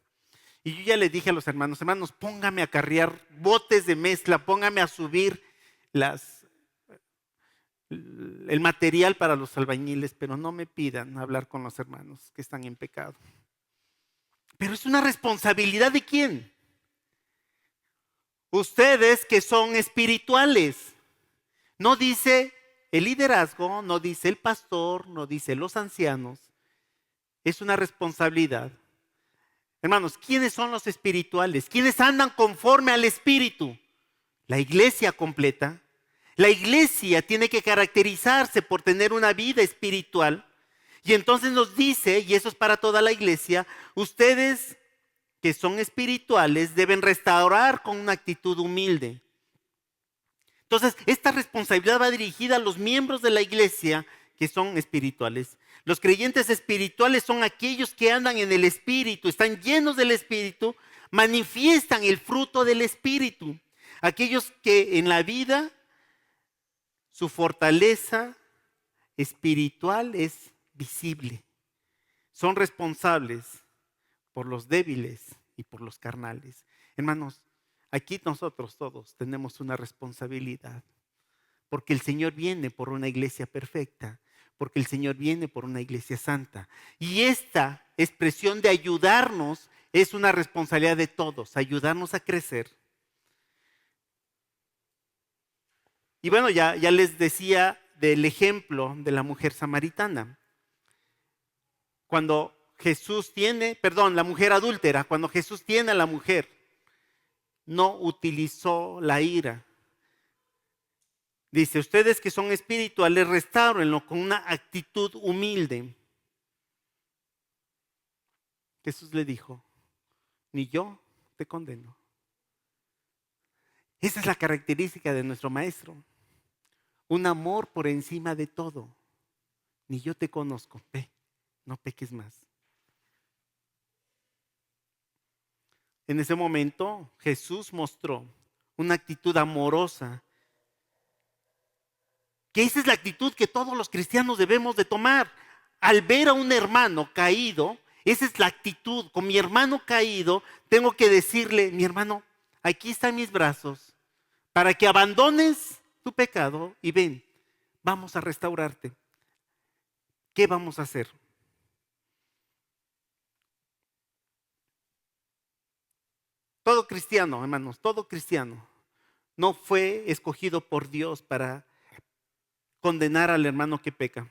Speaker 1: Y yo ya le dije a los hermanos, póngame a carrear botes de mezcla, póngame a subir el material para los albañiles, pero no me pidan hablar con los hermanos que están en pecado. Pero es una responsabilidad ¿de quién? Ustedes que son espirituales. No dice el liderazgo, no dice el pastor, no dice los ancianos. Es una responsabilidad. Hermanos, ¿quiénes son los espirituales? ¿Quiénes andan conforme al Espíritu? La iglesia completa. La iglesia tiene que caracterizarse por tener una vida espiritual. Y entonces nos dice, y eso es para toda la iglesia, ustedes que son espirituales deben restaurar con una actitud humilde. Entonces, esta responsabilidad va dirigida a los miembros de la iglesia que son espirituales. Los creyentes espirituales son aquellos que andan en el Espíritu, están llenos del Espíritu, manifiestan el fruto del Espíritu. Aquellos que en la vida su fortaleza espiritual es visible. Son responsables por los débiles y por los carnales. Hermanos, aquí nosotros todos tenemos una responsabilidad, porque el Señor viene por una iglesia perfecta, porque el Señor viene por una iglesia santa. Y esta expresión de ayudarnos es una responsabilidad de todos, ayudarnos a crecer. Y bueno, ya les decía del ejemplo de la mujer samaritana. Cuando Jesús la mujer adúltera, cuando Jesús tiene a la mujer, no utilizó la ira. Dice, ustedes que son espirituales, restáurenlo con una actitud humilde. Jesús le dijo, ni yo te condeno. Esa es la característica de nuestro maestro. Un amor por encima de todo. Ni yo te conozco, ve, no peques más. En ese momento Jesús mostró una actitud amorosa, que esa es la actitud que todos los cristianos debemos de tomar. Al ver a un hermano caído, esa es la actitud. Con mi hermano caído, tengo que decirle, mi hermano, aquí están mis brazos, para que abandones tu pecado y ven, vamos a restaurarte. ¿Qué vamos a hacer? Todo cristiano, hermanos, todo cristiano no fue escogido por Dios para condenar al hermano que peca.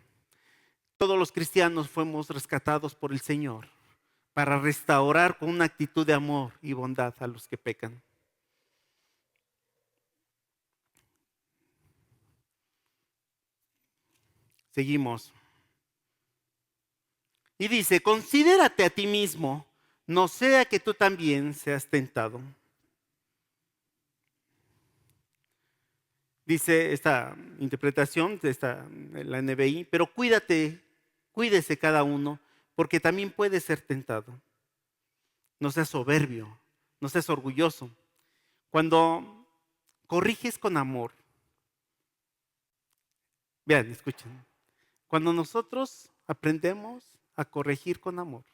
Speaker 1: Todos los cristianos fuimos rescatados por el Señor para restaurar con una actitud de amor y bondad a los que pecan. Seguimos. Y dice, considérate a ti mismo, no sea que tú también seas tentado. Dice esta interpretación de la NBI, pero cuídese cada uno, porque también puede ser tentado. No seas soberbio, no seas orgulloso. Cuando corriges con amor, vean, escuchen, cuando nosotros aprendemos a corregir con amor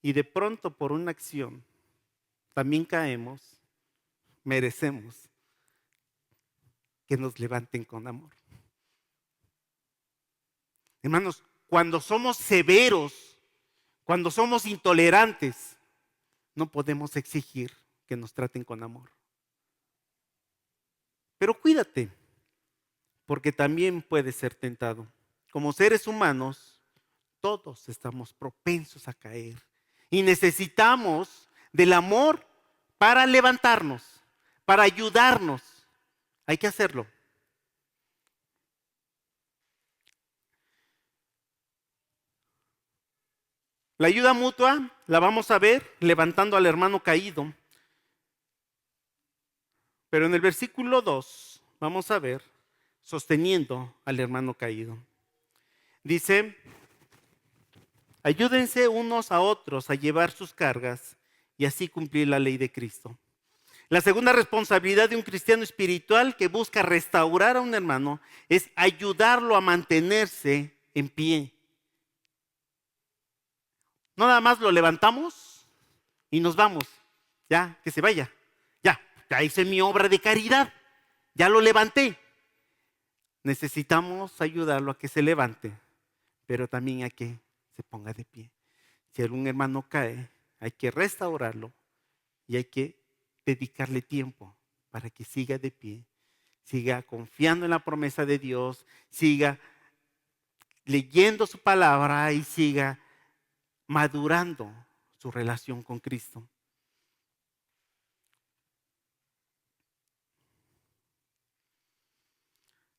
Speaker 1: y de pronto por una acción también caemos, merecemos que nos levanten con amor. Hermanos, cuando somos severos, cuando somos intolerantes, no podemos exigir que nos traten con amor. Pero cuídate, porque también puedes ser tentado. Como seres humanos, todos estamos propensos a caer y necesitamos del amor para levantarnos, para ayudarnos. Hay que hacerlo. La ayuda mutua la vamos a ver levantando al hermano caído. Pero en el versículo 2 vamos a ver sosteniendo al hermano caído. Dice, ayúdense unos a otros a llevar sus cargas y así cumplir la ley de Cristo. La segunda responsabilidad de un cristiano espiritual que busca restaurar a un hermano es ayudarlo a mantenerse en pie. No nada más lo levantamos y nos vamos. Ya, que se vaya. Ya hice mi obra de caridad. Ya lo levanté. Necesitamos ayudarlo a que se levante, pero también a que se ponga de pie. Si algún hermano cae, hay que restaurarlo y hay que dedicarle tiempo para que siga de pie, siga confiando en la promesa de Dios, siga leyendo su palabra y siga madurando su relación con Cristo.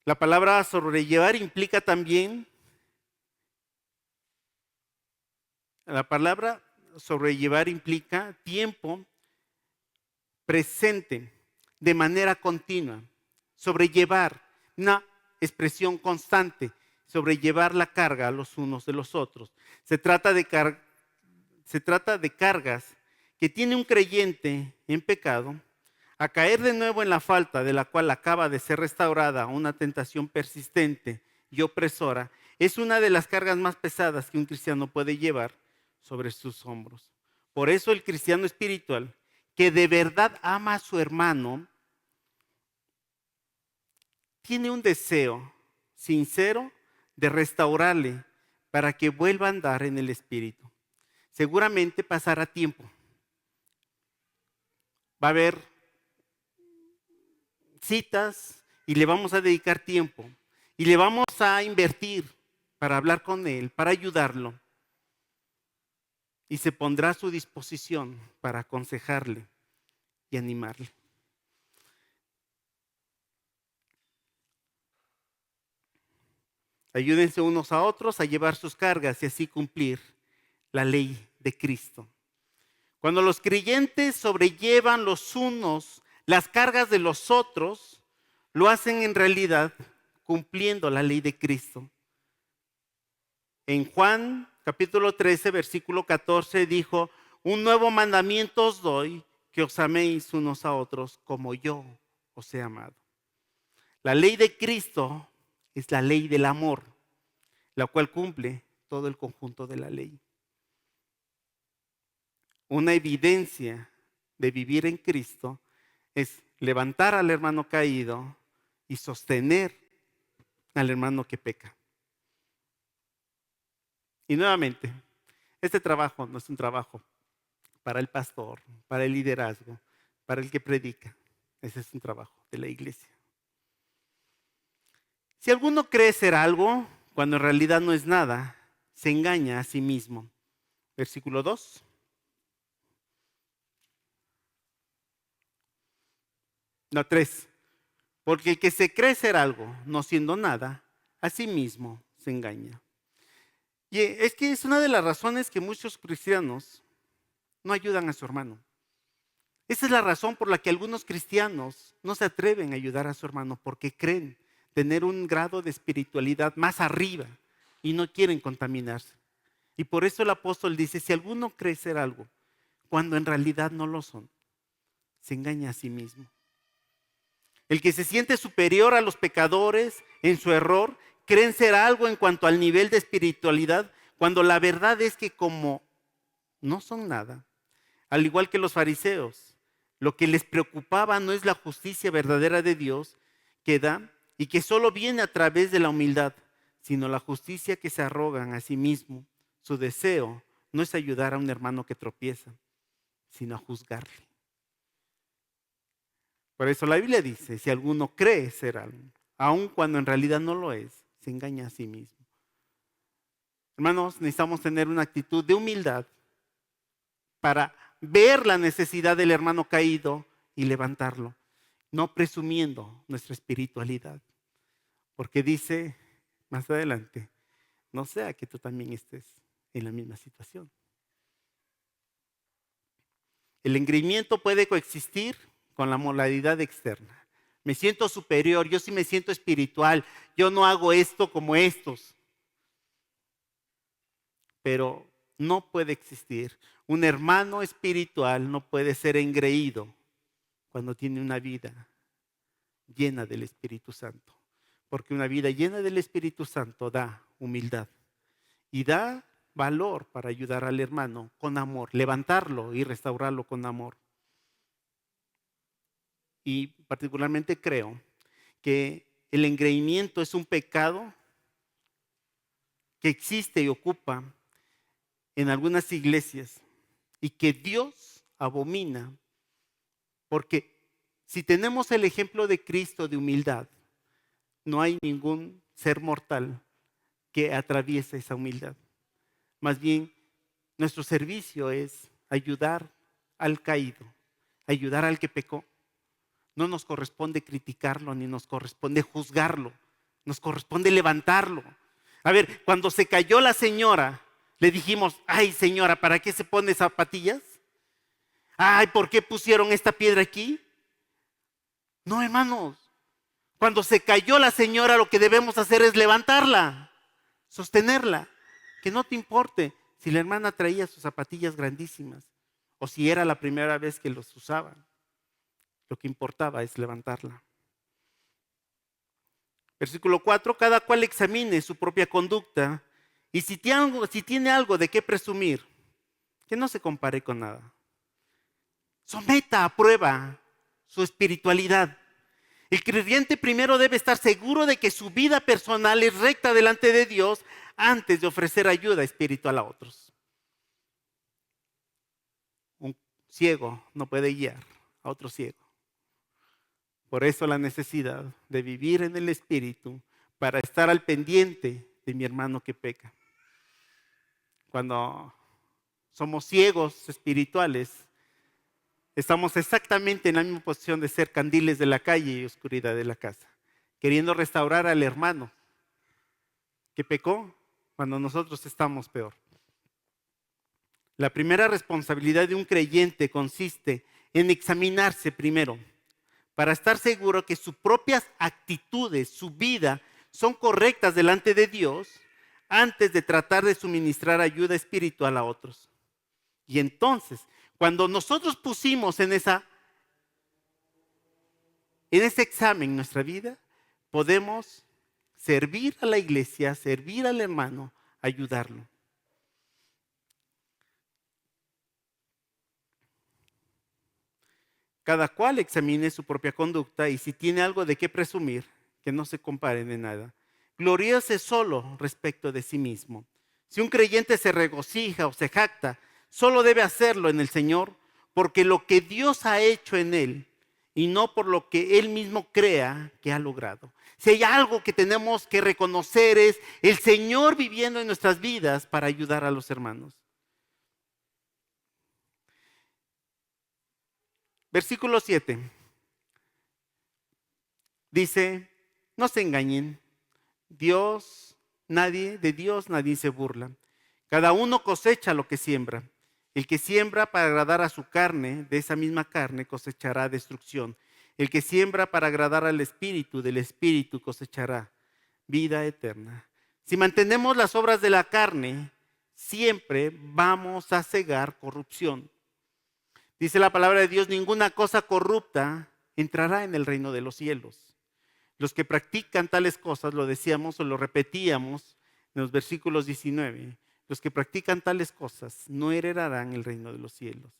Speaker 1: La palabra sobrellevar implica también, la palabra sobrellevar implica tiempo presente de manera continua. Sobrellevar, una expresión constante, sobrellevar la carga a los unos de los otros. Se trata de cargas que tiene un creyente en pecado a caer de nuevo en la falta de la cual acaba de ser restaurada una tentación persistente y opresora. Es una de las cargas más pesadas que un cristiano puede llevar sobre sus hombros. Por eso el cristiano espiritual que de verdad ama a su hermano tiene un deseo sincero de restaurarle para que vuelva a andar en el Espíritu. Seguramente pasará tiempo. Va a haber citas y le vamos a dedicar tiempo y le vamos a invertir para hablar con él, para ayudarlo. Y se pondrá a su disposición para aconsejarle y animarle. Ayúdense unos a otros a llevar sus cargas y así cumplir la ley de Cristo. Cuando los creyentes sobrellevan los unos las cargas de los otros, lo hacen en realidad cumpliendo la ley de Cristo. En Juan capítulo 13, versículo 14 dijo, un nuevo mandamiento os doy, que os améis unos a otros como yo os he amado. La ley de Cristo es la ley del amor, la cual cumple todo el conjunto de la ley. Una evidencia de vivir en Cristo es levantar al hermano caído y sostener al hermano que peca. Y nuevamente, este trabajo no es un trabajo para el pastor, para el liderazgo, para el que predica. Ese es un trabajo de la iglesia. Si alguno cree ser algo, cuando en realidad no es nada, se engaña a sí mismo. Versículo 2. No, 3. Porque el que se cree ser algo, no siendo nada, a sí mismo se engaña. Y es que es una de las razones que muchos cristianos no ayudan a su hermano. Esa es la razón por la que algunos cristianos no se atreven a ayudar a su hermano, porque creen tener un grado de espiritualidad más arriba y no quieren contaminarse. Y por eso el apóstol dice, si alguno cree ser algo, cuando en realidad no lo son, se engaña a sí mismo. El que se siente superior a los pecadores en su error, creen ser algo en cuanto al nivel de espiritualidad, cuando la verdad es que como no son nada, al igual que los fariseos, lo que les preocupaba no es la justicia verdadera de Dios que da y que solo viene a través de la humildad, sino la justicia que se arrogan a sí mismo. Su deseo no es ayudar a un hermano que tropieza, sino a juzgarle. Por eso la Biblia dice, si alguno cree ser algo, aun cuando en realidad no lo es, se engaña a sí mismo. Hermanos, necesitamos tener una actitud de humildad para ver la necesidad del hermano caído y levantarlo, no presumiendo nuestra espiritualidad. Porque dice más adelante, no sea que tú también estés en la misma situación. El engreimiento puede coexistir con la moralidad externa. Me siento superior, yo sí me siento espiritual, yo no hago esto como estos. Pero no puede existir. Un hermano espiritual no puede ser engreído cuando tiene una vida llena del Espíritu Santo. Porque una vida llena del Espíritu Santo da humildad y da valor para ayudar al hermano con amor, levantarlo y restaurarlo con amor. Y particularmente creo que el engreimiento es un pecado que existe y ocupa en algunas iglesias y que Dios abomina, porque si tenemos el ejemplo de Cristo de humildad, no hay ningún ser mortal que atraviese esa humildad. Más bien, nuestro servicio es ayudar al caído, ayudar al que pecó. No nos corresponde criticarlo ni nos corresponde juzgarlo, nos corresponde levantarlo. A ver, cuando se cayó la señora, le dijimos, ay señora, ¿para qué se pone zapatillas? Ay, ¿por qué pusieron esta piedra aquí? No, hermanos, cuando se cayó la señora, lo que debemos hacer es levantarla, sostenerla, que no te importe si la hermana traía sus zapatillas grandísimas o si era la primera vez que los usaba. Lo que importaba es levantarla. Versículo 4, cada cual examine su propia conducta y si tiene algo de qué presumir, que no se compare con nada. Someta a prueba su espiritualidad. El creyente primero debe estar seguro de que su vida personal es recta delante de Dios antes de ofrecer ayuda espiritual a otros. Un ciego no puede guiar a otro ciego. Por eso la necesidad de vivir en el Espíritu para estar al pendiente de mi hermano que peca. Cuando somos ciegos espirituales, estamos exactamente en la misma posición de ser candiles de la calle y oscuridad de la casa, queriendo restaurar al hermano que pecó cuando nosotros estamos peor. La primera responsabilidad de un creyente consiste en examinarse primero para estar seguro que sus propias actitudes, su vida, son correctas delante de Dios antes de tratar de suministrar ayuda espiritual a otros. Y entonces, cuando nosotros pusimos en ese examen nuestra vida, podemos servir a la iglesia, servir al hermano, ayudarlo. Cada cual examine su propia conducta y si tiene algo de qué presumir, que no se comparen en nada. Gloríese solo respecto de sí mismo. Si un creyente se regocija o se jacta Solo debe hacerlo en el Señor, porque lo que Dios ha hecho en él y no por lo que él mismo crea que ha logrado. Si hay algo que tenemos que reconocer es el Señor viviendo en nuestras vidas para ayudar a los hermanos. Versículo 7 dice, no se engañen, de Dios nadie se burla. Cada uno cosecha lo que siembra. El que siembra para agradar a su carne, de esa misma carne cosechará destrucción. El que siembra para agradar al Espíritu, del Espíritu cosechará vida eterna. Si mantenemos las obras de la carne, siempre vamos a cegar corrupción. Dice la palabra de Dios, ninguna cosa corrupta entrará en el reino de los cielos. Los que practican tales cosas, lo decíamos o lo repetíamos en los versículos 19, los que practican tales cosas no heredarán el reino de los cielos.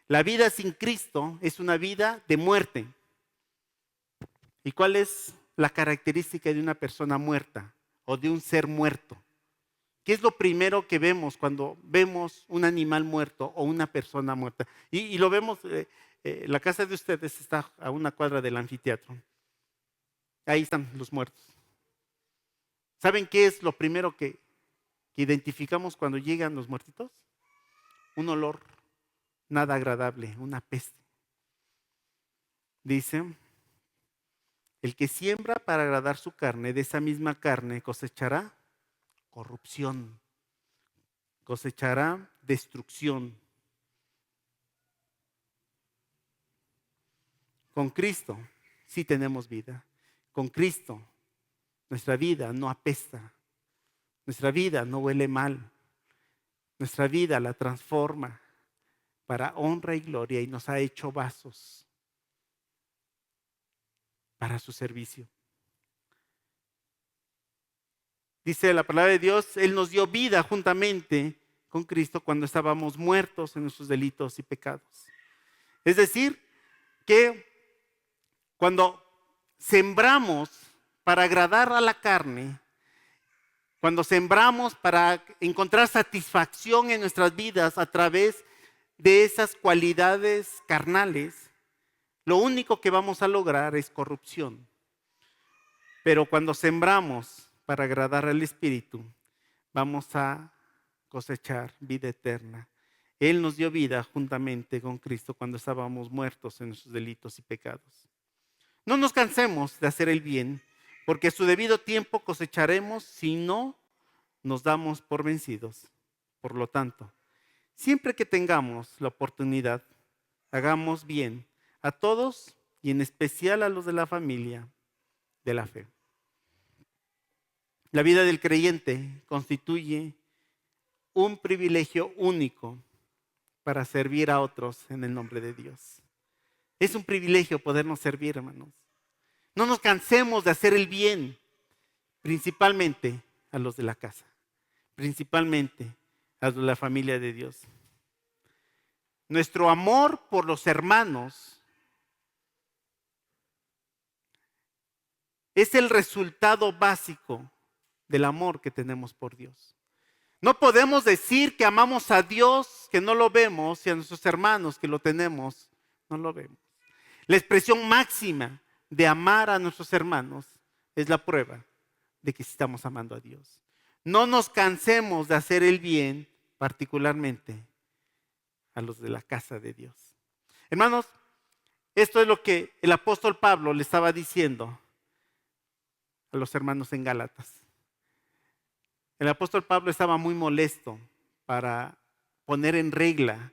Speaker 1: La vida sin Cristo es una vida de muerte. ¿Y cuál es la característica de una persona muerta o de un ser muerto? ¿Qué es lo primero que vemos cuando vemos un animal muerto o una persona muerta? Y lo vemos, la casa de ustedes está a una cuadra del anfiteatro. Ahí están los muertos. ¿Saben qué es lo primero que identificamos cuando llegan los muertitos? Un olor nada agradable, una peste. Dice, el que siembra para agradar su carne, de esa misma carne cosechará corrupción, cosechará destrucción. Con Cristo sí tenemos vida. Con Cristo nuestra vida no apesta, nuestra vida no huele mal, nuestra vida la transforma para honra y gloria y nos ha hecho vasos para su servicio. Dice la palabra de Dios, Él nos dio vida juntamente con Cristo cuando estábamos muertos en nuestros delitos y pecados. Es decir, que cuando sembramos para agradar a la carne, cuando sembramos para encontrar satisfacción en nuestras vidas a través de esas cualidades carnales, lo único que vamos a lograr es corrupción. Pero cuando sembramos para agradar al Espíritu, vamos a cosechar vida eterna. Él nos dio vida juntamente con Cristo cuando estábamos muertos en nuestros delitos y pecados. No nos cansemos de hacer el bien, porque a su debido tiempo cosecharemos si no nos damos por vencidos. Por lo tanto, siempre que tengamos la oportunidad, hagamos bien a todos y en especial a los de la familia de la fe. La vida del creyente constituye un privilegio único para servir a otros en el nombre de Dios. Es un privilegio podernos servir, hermanos. No nos cansemos de hacer el bien, principalmente a los de la casa, principalmente a los de la familia de Dios. Nuestro amor por los hermanos es el resultado básico del amor que tenemos por Dios. No podemos decir que amamos a Dios, que no lo vemos, y a nuestros hermanos que lo tenemos, no lo vemos. La expresión máxima de amar a nuestros hermanos es la prueba de que estamos amando a Dios. No nos cansemos de hacer el bien, particularmente a los de la casa de Dios. Hermanos, esto es lo que el apóstol Pablo le estaba diciendo a los hermanos en Gálatas. El apóstol Pablo estaba muy molesto para poner en regla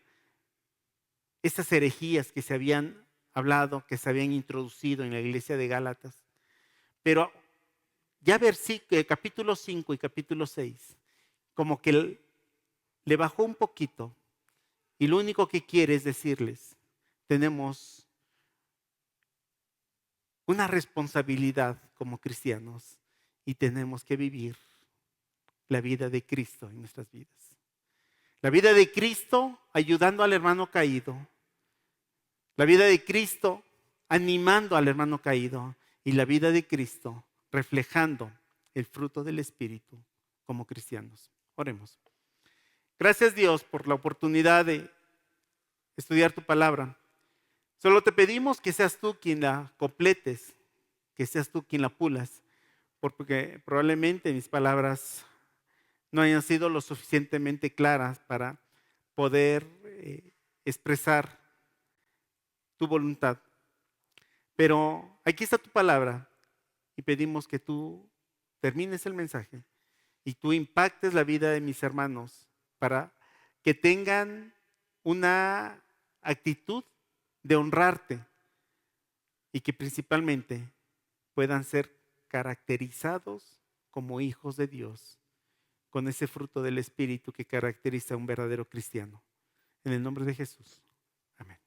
Speaker 1: esas herejías que se habían hablado, que se habían introducido en la iglesia de Gálatas. Pero ya capítulo 5 y capítulo 6, como que le bajó un poquito y lo único que quiere es decirles, tenemos una responsabilidad como cristianos y tenemos que vivir la vida de Cristo en nuestras vidas. La vida de Cristo ayudando al hermano caído. La vida de Cristo animando al hermano caído. Y la vida de Cristo reflejando el fruto del Espíritu como cristianos. Oremos. Gracias Dios por la oportunidad de estudiar tu palabra. Solo te pedimos que seas tú quien la completes, que seas tú quien la pulas, porque probablemente mis palabras no hayan sido lo suficientemente claras para poder expresar tu voluntad. Pero aquí está tu palabra y pedimos que tú termines el mensaje y tú impactes la vida de mis hermanos para que tengan una actitud de honrarte y que principalmente puedan ser caracterizados como hijos de Dios con ese fruto del Espíritu que caracteriza a un verdadero cristiano. En el nombre de Jesús. Amén.